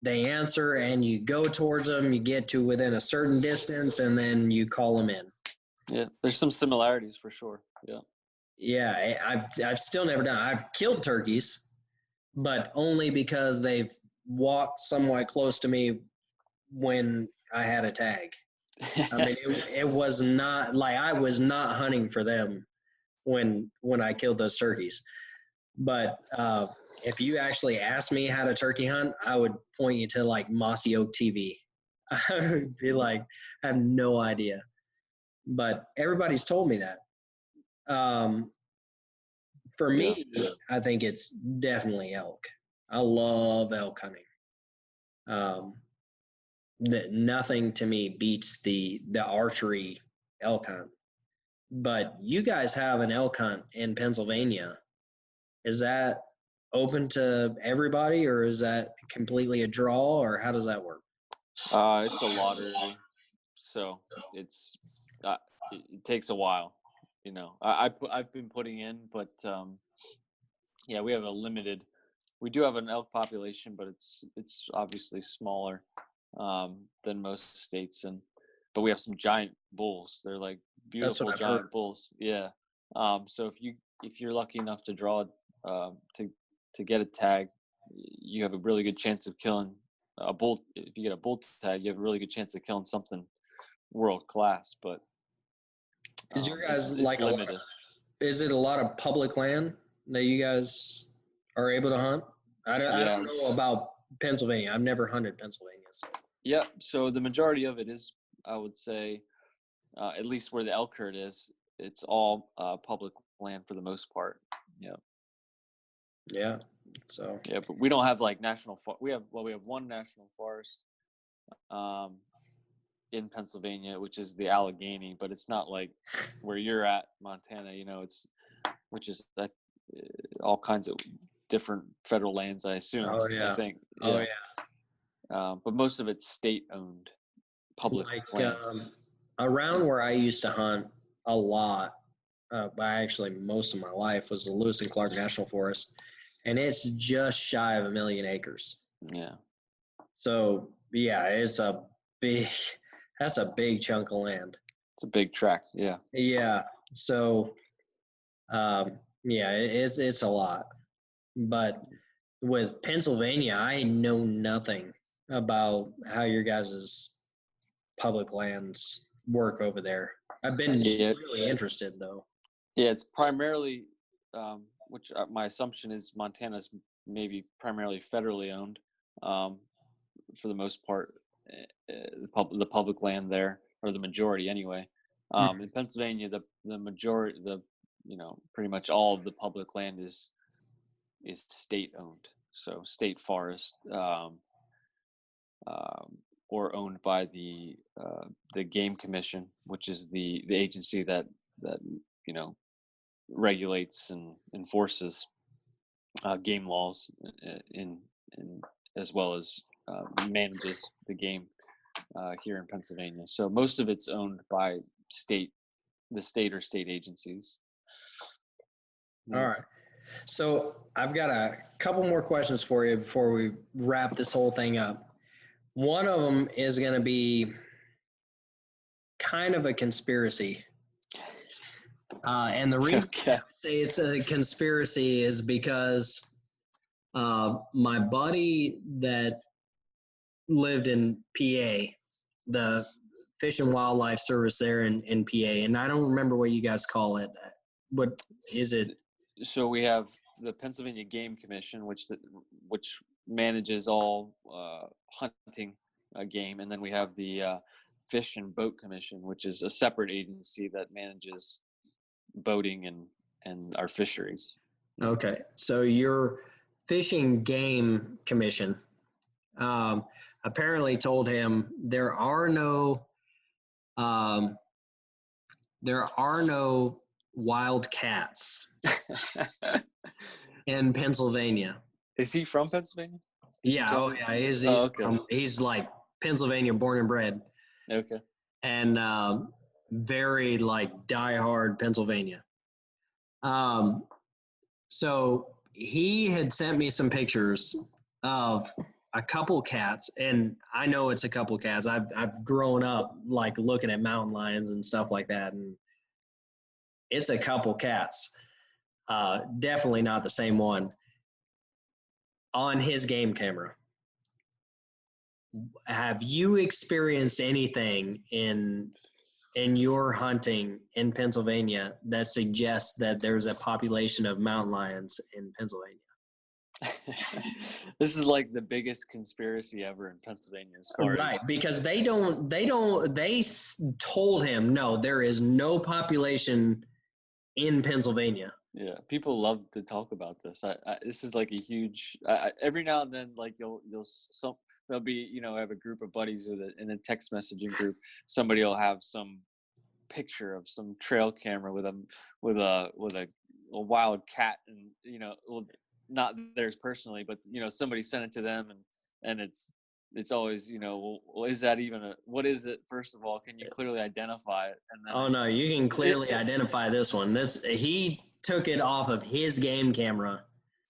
they answer, and you go towards them. You get to within a certain distance, and then you call them in. Yeah, there's some similarities for sure. Yeah. Yeah, I've still never done. I've killed turkeys, but only because they've walked somewhat close to me when I had a tag. I mean, it was not like I was not hunting for them when I killed those turkeys. But if you actually asked me how to turkey hunt, I would point you to like Mossy Oak TV. I would be like, I have no idea. But everybody's told me that. For me, I think it's definitely elk. I love elk hunting. Nothing to me beats the archery elk hunt. But you guys have an elk hunt in Pennsylvania. Is that open to everybody, or is that completely a draw, or how does that work? It's a lottery, so it takes a while. I've been putting in, but we have a limited. We do have an elk population, but it's obviously smaller than most states, but we have some giant bulls. They're like beautiful giant bulls. Yeah. So if you're lucky enough to draw to get a tag, you have a really good chance of killing a bull. If you get a bull tag, you have a really good chance of killing something world class. But is your guys it's like limited? Is it a lot of public land that you guys are able to hunt? I don't know about Pennsylvania. I've never hunted Pennsylvania. So. Yeah. So the majority of it is, I would say, at least where the elk herd is, it's all public land for the most part. Yeah. Yeah. So. Yeah, but we don't have like we have one national forest in Pennsylvania, which is the Allegheny, but it's not like where you're at, Montana. Which is all kinds of different federal lands, I assume. Oh yeah. I think. Yeah. Oh yeah. But most of it's state-owned, public land. Around where I used to hunt a lot, actually most of my life, was the Lewis and Clark National Forest, and it's just shy of 1 million acres. Yeah. So yeah, that's a big chunk of land. It's a big tract. Yeah. Yeah. So, it's a lot. But with Pennsylvania, I know nothing about how your guys' public lands work over there. I've been really interested, though. Yeah, it's primarily, which my assumption is Montana's maybe primarily federally owned, for the most part, the public land there, or the majority anyway. In Pennsylvania, the majority, pretty much all of the public land is state owned, so state forest, or owned by the Game Commission, which is the agency that regulates and enforces game laws, in as well as manages the game here in Pennsylvania. So most of it's owned by the state or state agencies. All right. So I've got a couple more questions for you before we wrap this whole thing up. One of them is going to be kind of a conspiracy. And the reason I say it's a conspiracy is because my buddy that lived in PA, the Fish and Wildlife Service there in PA, and I don't remember what you guys call it. What is it? So we have the Pennsylvania Game Commission, which manages all hunting game, and then we have the Fish and Boat Commission, which is a separate agency that manages boating and our fisheries. Okay, so your Fish and Game Commission apparently told him there are no wild cats in Pennsylvania. Is he from Pennsylvania? Yeah, he's like Pennsylvania born and bred. Okay. And very like diehard Pennsylvania. So he had sent me some pictures of a couple cats, and I know it's a couple cats. I've grown up like looking at mountain lions and stuff like that, and it's a couple cats. Definitely not the same one. on his game camera, have you experienced anything in your hunting in Pennsylvania that suggests that there's a population of mountain lions in Pennsylvania? This is like the biggest conspiracy ever in Pennsylvania, as far Right, as because they told him, no, there is no population in Pennsylvania. yeah, people love to talk about this. This is like a huge. Every now and then, like there'll be, I have a group of buddies in a text messaging group. Somebody will have some picture of some trail camera with a wild cat, and well, not theirs personally, but somebody sent it to them, and it's always, well, is that even what is it? First of all, can you clearly identify it? And then Oh no, you can clearly identify this one. He took it off of his game camera.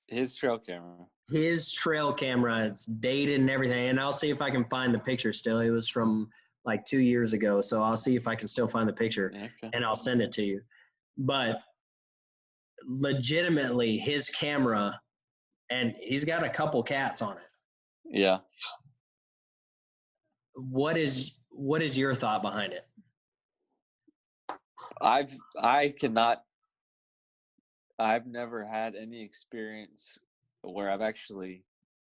His trail camera. His trail camera, it's dated and everything. And I'll see if I can find the picture still. It was from like 2 years ago. So I'll see if I can still find the picture, and I'll send it to you. But legitimately his camera, and he's got a couple cats on it. Yeah. What is your thought behind it? I've never had any experience where I've actually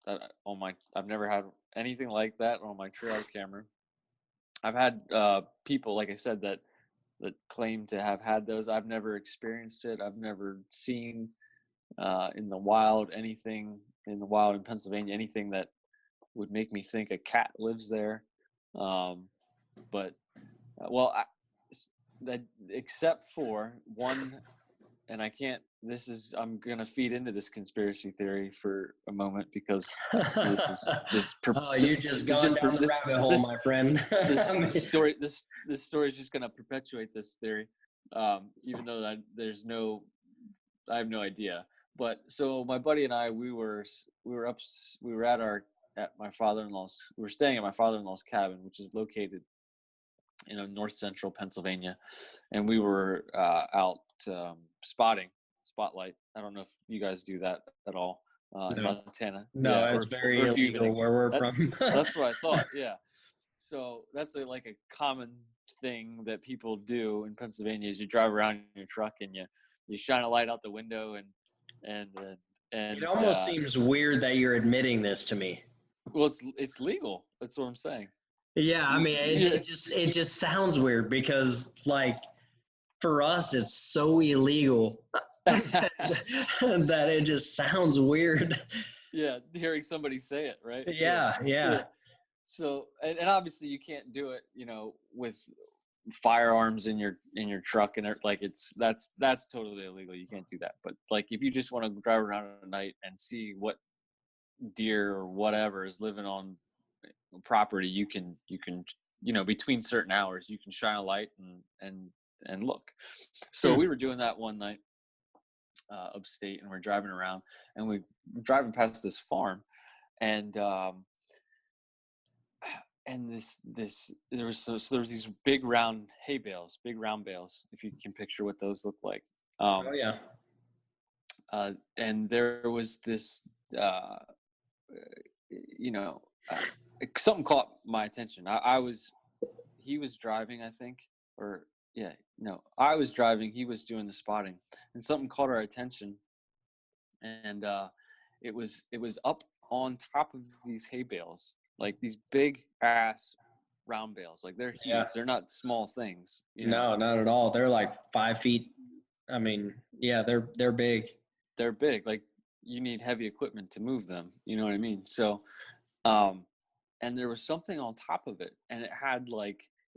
I've never had anything like that on my trail camera. I've had people, like I said, that claim to have had those. I've never experienced it. I've never seen in the wild anything in the wild in Pennsylvania, anything that would make me think a cat lives there. But that except for one, and I'm going to feed into this conspiracy theory for a moment, because this is just you just gone down the rabbit hole, my friend. This story is just going to perpetuate this theory, even though I have no idea. But so my buddy and I, we were at my father-in-law's. We were staying at my father-in-law's cabin, which is located in north central Pennsylvania, and we were out spotlight. I don't know if you guys do that at all in Montana. No, it's very illegal where we're from. That's what I thought. Yeah, so that's like a common thing that people do in Pennsylvania. Is you drive around in your truck and you shine a light out the window, and it almost seems weird that you're admitting this to me. Well, it's legal. That's what I'm saying. Yeah, I mean, it just sounds weird, because like for us it's so illegal that it just sounds weird. Yeah, hearing somebody say it, right? Yeah. So, and obviously you can't do it, with firearms in your truck, and like that's totally illegal. You can't do that. But like if you just want to drive around at night and see what deer or whatever is living on property, you can between certain hours you can shine a light and look. So we were doing that one night upstate, and we're driving around, and we're driving past this farm, and there was these big round bales, if you can picture what those look like. And there was this something caught my attention. He was driving, I think, I was driving, he was doing the spotting, and something caught our attention. And it was up on top of these hay bales, like these big ass round bales. Like they're huge. Yeah. They're not small things. No, not at all. They're like 5 feet. I mean, yeah, they're big. They're big. Like you need heavy equipment to move them. You know what I mean? So, and there was something on top of it, and it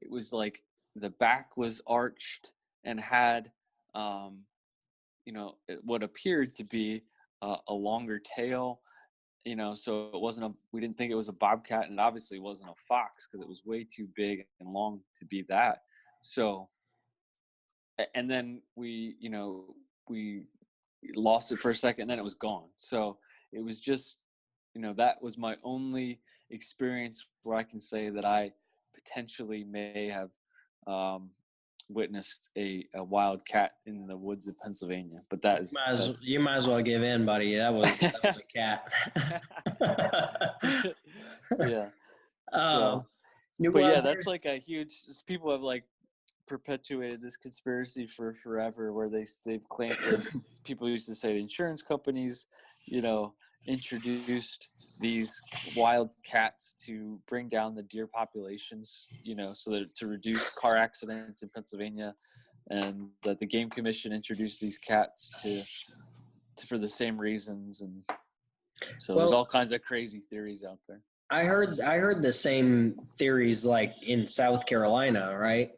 was like the back was arched and had, what appeared to be a longer tail, so it wasn't we didn't think it was a bobcat, and it obviously wasn't a fox because it was way too big and long to be that. So, and then we lost it for a second, and then it was gone. So it was just, that was my only experience where I can say that I potentially may have witnessed a wild cat in the woods of Pennsylvania. But that's you might as well give in, buddy. That was a cat. Yeah. Um, So, but well, yeah, that's like a huge. People have like perpetuated this conspiracy for forever, where they've claimed, or people used to say the insurance companies, introduced these wild cats to bring down the deer populations, so that to reduce car accidents in Pennsylvania, and that the Game Commission introduced these cats to for the same reasons, and so there's all kinds of crazy theories out there. I heard the same theories like in South Carolina, right?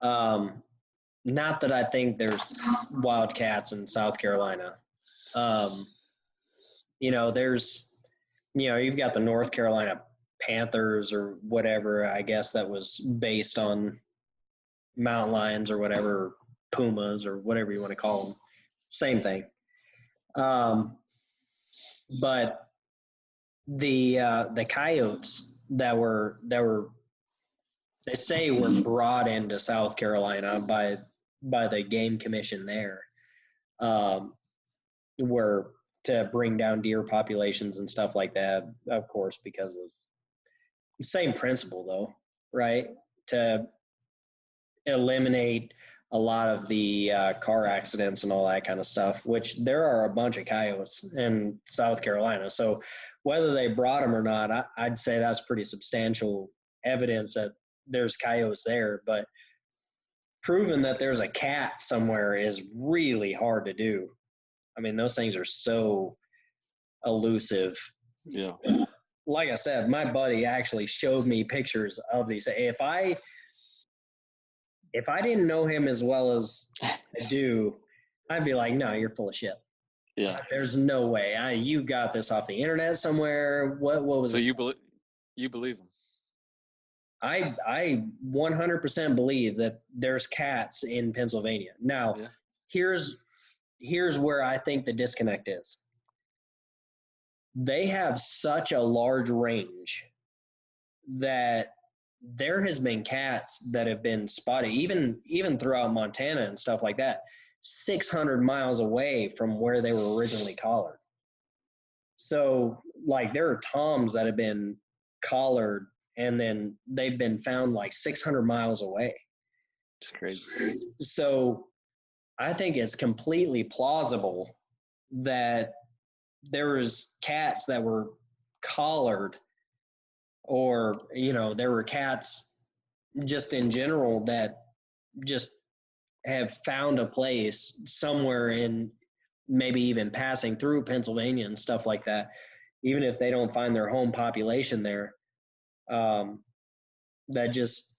Not that I think there's wildcats in South Carolina. There's, you've got the North Carolina Panthers or whatever, I guess that was based on mountain lions or whatever, pumas or whatever you want to call them. Same thing. But the coyotes that were they say were brought into South Carolina by the Game Commission there, were to bring down deer populations and stuff like that, of course, because of the same principle though, right? To eliminate a lot of the car accidents and all that kind of stuff, which there are a bunch of coyotes in South Carolina. So whether they brought them or not, I'd say that's pretty substantial evidence that there's coyotes there. But proving that there's a cat somewhere is really hard to do. I mean, those things are so elusive. Yeah. Like I said, my buddy actually showed me pictures of these. If I didn't know him as well as I do, I'd be like, no, you're full of shit. Yeah. There's no way. You got this off the internet somewhere. What was so you believe him? I 100% believe that there's cats in Pennsylvania. Now, here's where I think the disconnect is. They have such a large range that there has been cats that have been spotted, even throughout Montana and stuff like that, 600 miles away from where they were originally collared. So, like, there are toms that have been collared and then they've been found like 600 miles away. It's crazy. So I think it's completely plausible that there was cats that were collared, or, there were cats just in general that just have found a place somewhere in, maybe even passing through Pennsylvania and stuff like that, even if they don't find their home population there, that just,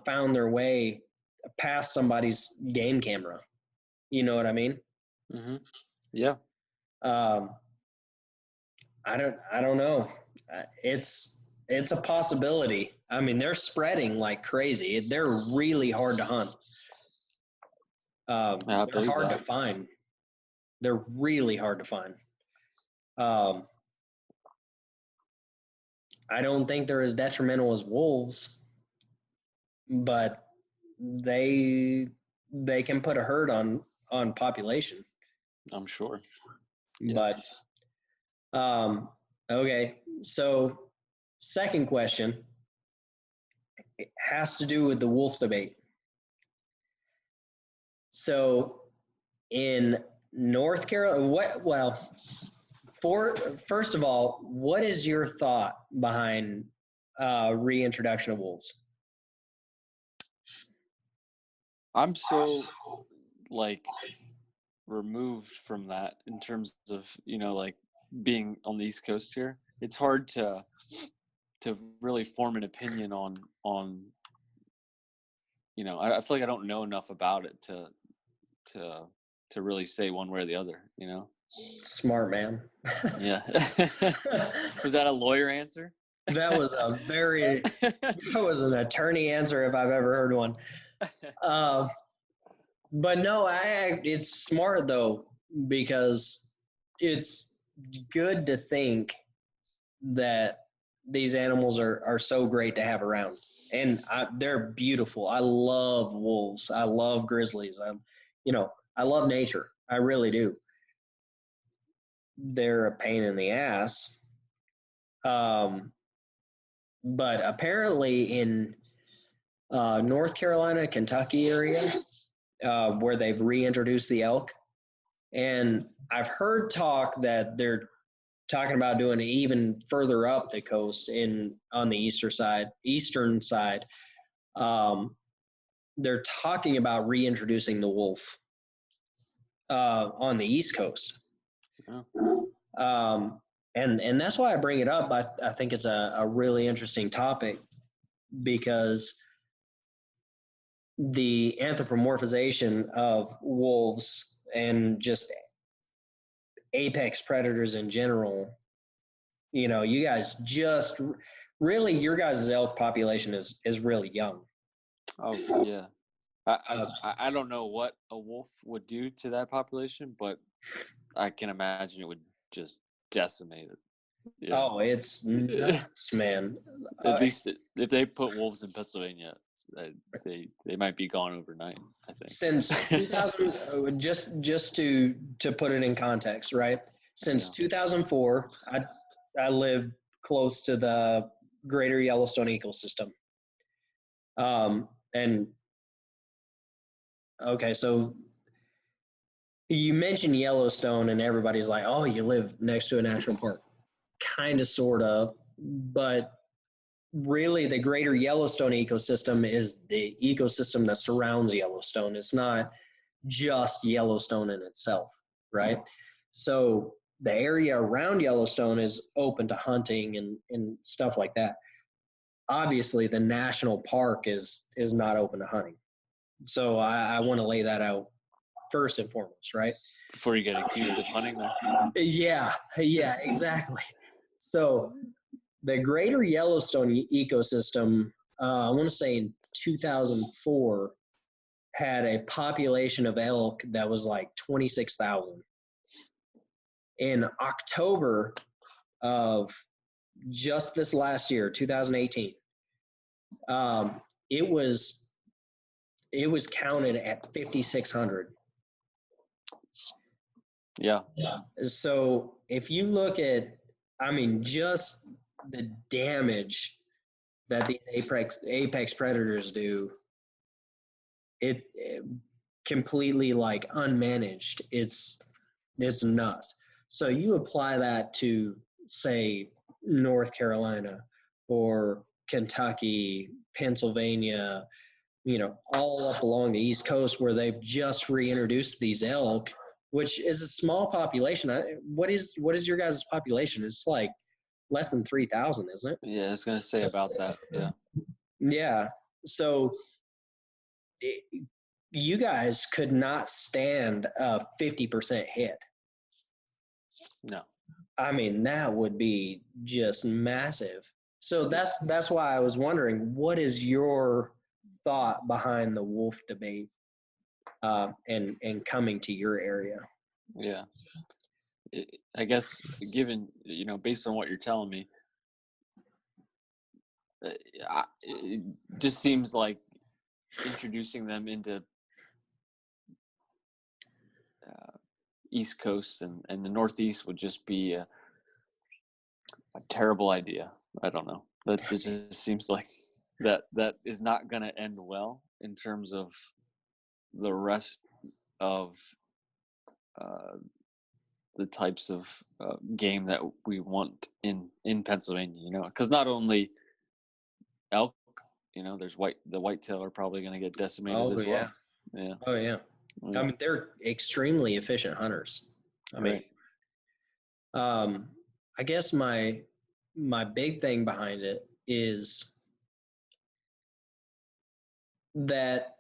found their way past somebody's game camera. You know what I mean? Mm-hmm. Yeah. I don't know. It's a possibility. I mean, they're spreading like crazy. They're really hard to hunt. They're hard to find. They're really hard to find. I don't think they're as detrimental as wolves, but they can put a hurt on population. I'm sure. Yeah. But okay, so second question, it has to do with the wolf debate. So in North Carolina, first of all, what is your thought behind reintroduction of wolves? I'm so removed from that in terms of, being on the East Coast here. It's hard to really form an opinion on I feel like I don't know enough about it to really say one way or the other, Smart man. Yeah. Was that a lawyer answer? That was that was an attorney answer if I've ever heard one. But no, it's smart though, because it's good to think that these animals are so great to have around. And they're beautiful. I love wolves. I love grizzlies. I love nature. I really do. They're a pain in the ass. Um, but apparently in North Carolina, Kentucky area, where they've reintroduced the elk, and I've heard talk that they're talking about doing it even further up the coast on the eastern side. Um, they're talking about reintroducing the wolf on the East Coast. Oh. And that's why I bring it up. I think it's a really interesting topic because the anthropomorphization of wolves and just apex predators in general, you guys just really, your guys' elk population is really young. Oh yeah. I don't know what a wolf would do to that population, but I can imagine it would just decimate it. Yeah. Oh, it's nuts, man. At least if they put wolves in Pennsylvania, they might be gone overnight, I think. Since 2000, just to put it in context, right? Since 2004, I lived close to the greater Yellowstone ecosystem. And okay, so you mentioned Yellowstone and everybody's like, oh, you live next to a national park. Kind of, sort of, but really the greater Yellowstone ecosystem is the ecosystem that surrounds Yellowstone. It's not just Yellowstone in itself, right? So the area around Yellowstone is open to hunting and stuff like that. Obviously, the national park is not open to hunting. So I want to lay that out first and foremost, right? Before you get accused of hunting there. Yeah, exactly. So the greater Yellowstone ecosystem, I want to say in 2004, had a population of elk that was like 26,000. In October of just this last year, 2018, it was counted at 5,600. Yeah. So if you look at, just the damage that these apex predators do, it completely like unmanaged. It's nuts. So you apply that to, say, North Carolina or Kentucky, Pennsylvania, all up along the East Coast where they've just reintroduced these elk, which is a small population. What is your guys' population? It's like less than 3,000, isn't it? Yeah, I was gonna say about that. Yeah. Yeah. So you guys could not stand a 50% hit. No. That would be just massive. So that's why I was wondering, what is your thought behind the wolf debate and coming to your area? Yeah. I guess given, based on what you're telling me, it just seems like introducing them into East Coast and the Northeast would just be a terrible idea. I don't know. That just seems like that is not going to end well in terms of the rest of the types of game that we want in Pennsylvania. Because not only elk, there's the whitetail are probably going to get decimated as well. Yeah. Oh yeah. They're extremely efficient hunters. Right. I guess my big thing behind it is that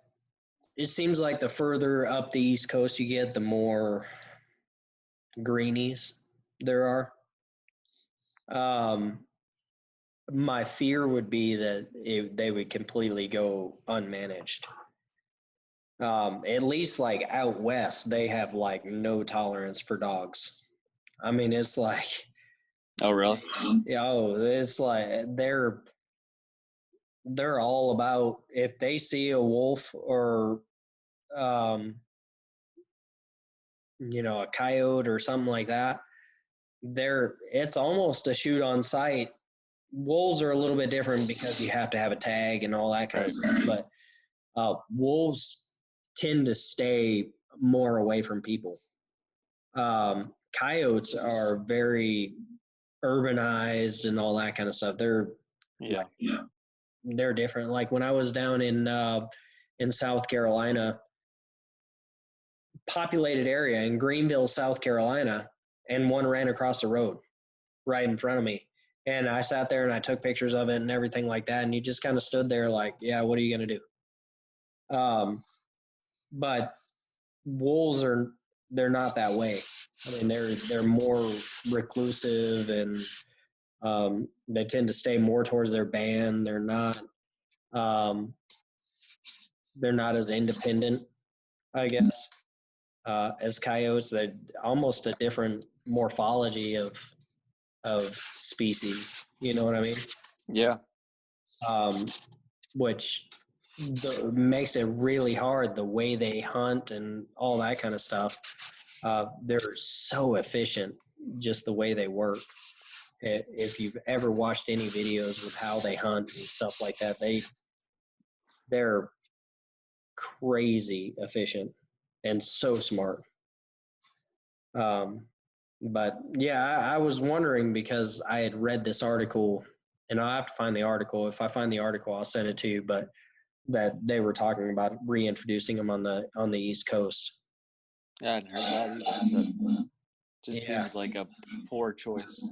it seems like the further up the East Coast you get, the more greenies there are. My fear would be that they would completely go unmanaged. At least like out west, they have like no tolerance for dogs. It's like, oh really? it's like they're all about, if they see a wolf or, um, a coyote or something like that, it's almost a shoot on sight. Wolves are a little bit different because you have to have a tag and all that kind of stuff, but wolves tend to stay more away from people. Coyotes are very urbanized and all that kind of stuff. They're different. Like when I was down in South Carolina, populated area in Greenville, South Carolina, and one ran across the road right in front of me. And I sat there and I took pictures of it and everything like that. And you just kind of stood there like, yeah, what are you going to do? But wolves they're not that way. I mean, they're more reclusive, and they tend to stay more towards their band. Um, they're not as independent, I guess, as coyotes. They're almost a different morphology of species. You know what I mean? Yeah. Which makes it really hard, the way they hunt and all that kind of stuff. They're so efficient, just the way they work. If you've ever watched any videos with how they hunt and stuff like that, they're crazy efficient and so smart. But yeah, I was wondering because I had read this article, and I'll have to find the article. If I find the article, I'll send it to you. But that they were talking about reintroducing them on the East Coast. Yeah, I hadn't heard that either. That just seems like a poor choice.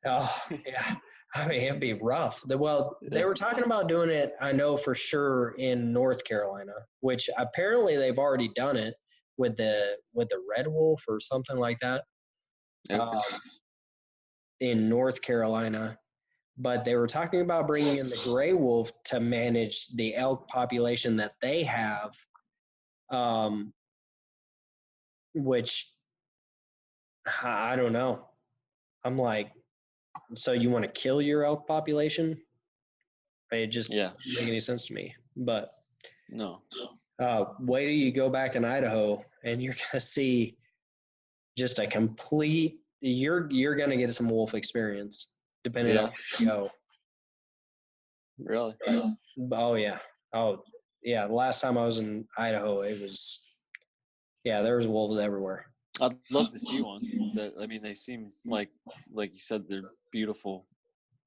Oh, yeah. I mean, it'd be rough. They were talking about doing it, I know for sure, in North Carolina, which apparently they've already done it with the red wolf or something like that. Okay. In North Carolina. But they were talking about bringing in the gray wolf to manage the elk population that they have, which I don't know. I'm like, so you want to kill your elk population? It just doesn't make any sense to me. But no. Wait till you go back in Idaho, and you're gonna see just a complete. You're gonna get some wolf experience depending on where you go. Really? Oh yeah. Oh yeah. The last time I was in Idaho, it was, there was wolves everywhere. I'd love to see one. I mean, they seem like you said, they're beautiful,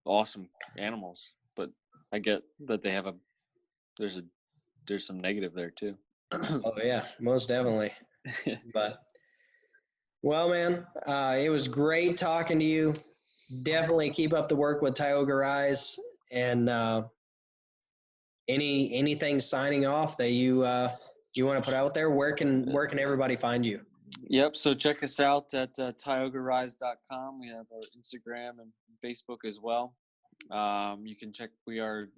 awesome animals. But I get that they have there's some negative there too. Oh yeah, most definitely. But well, man, it was great talking to you. Definitely keep up the work with Tioga Rise, and anything signing off that you want to put out there. Where can everybody find you? Yep. So check us out at tiogarise.com. We have our Instagram and Facebook as well. You can check. We are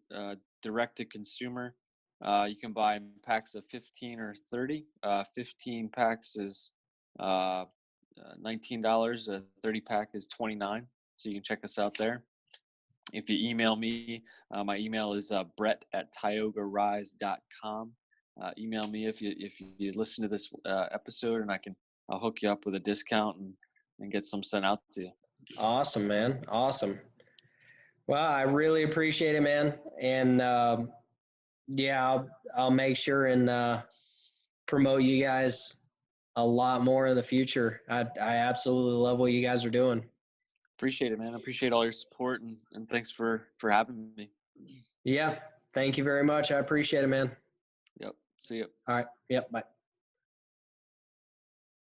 direct to consumer. You can buy packs of 15 or 30. 15 packs is $19. A 30 pack is $29. So you can check us out there. If you email me, my email is Bret@tiogarise.com. Email me if you listen to this episode, and I'll hook you up with a discount and get some sent out to you. Awesome, man. Awesome. Well, I really appreciate it, man. And I'll make sure and promote you guys a lot more in the future. I absolutely love what you guys are doing. Appreciate it, man. I appreciate all your support, and thanks for having me. Yeah. Thank you very much. I appreciate it, man. Yep. See you. All right. Yep. Bye.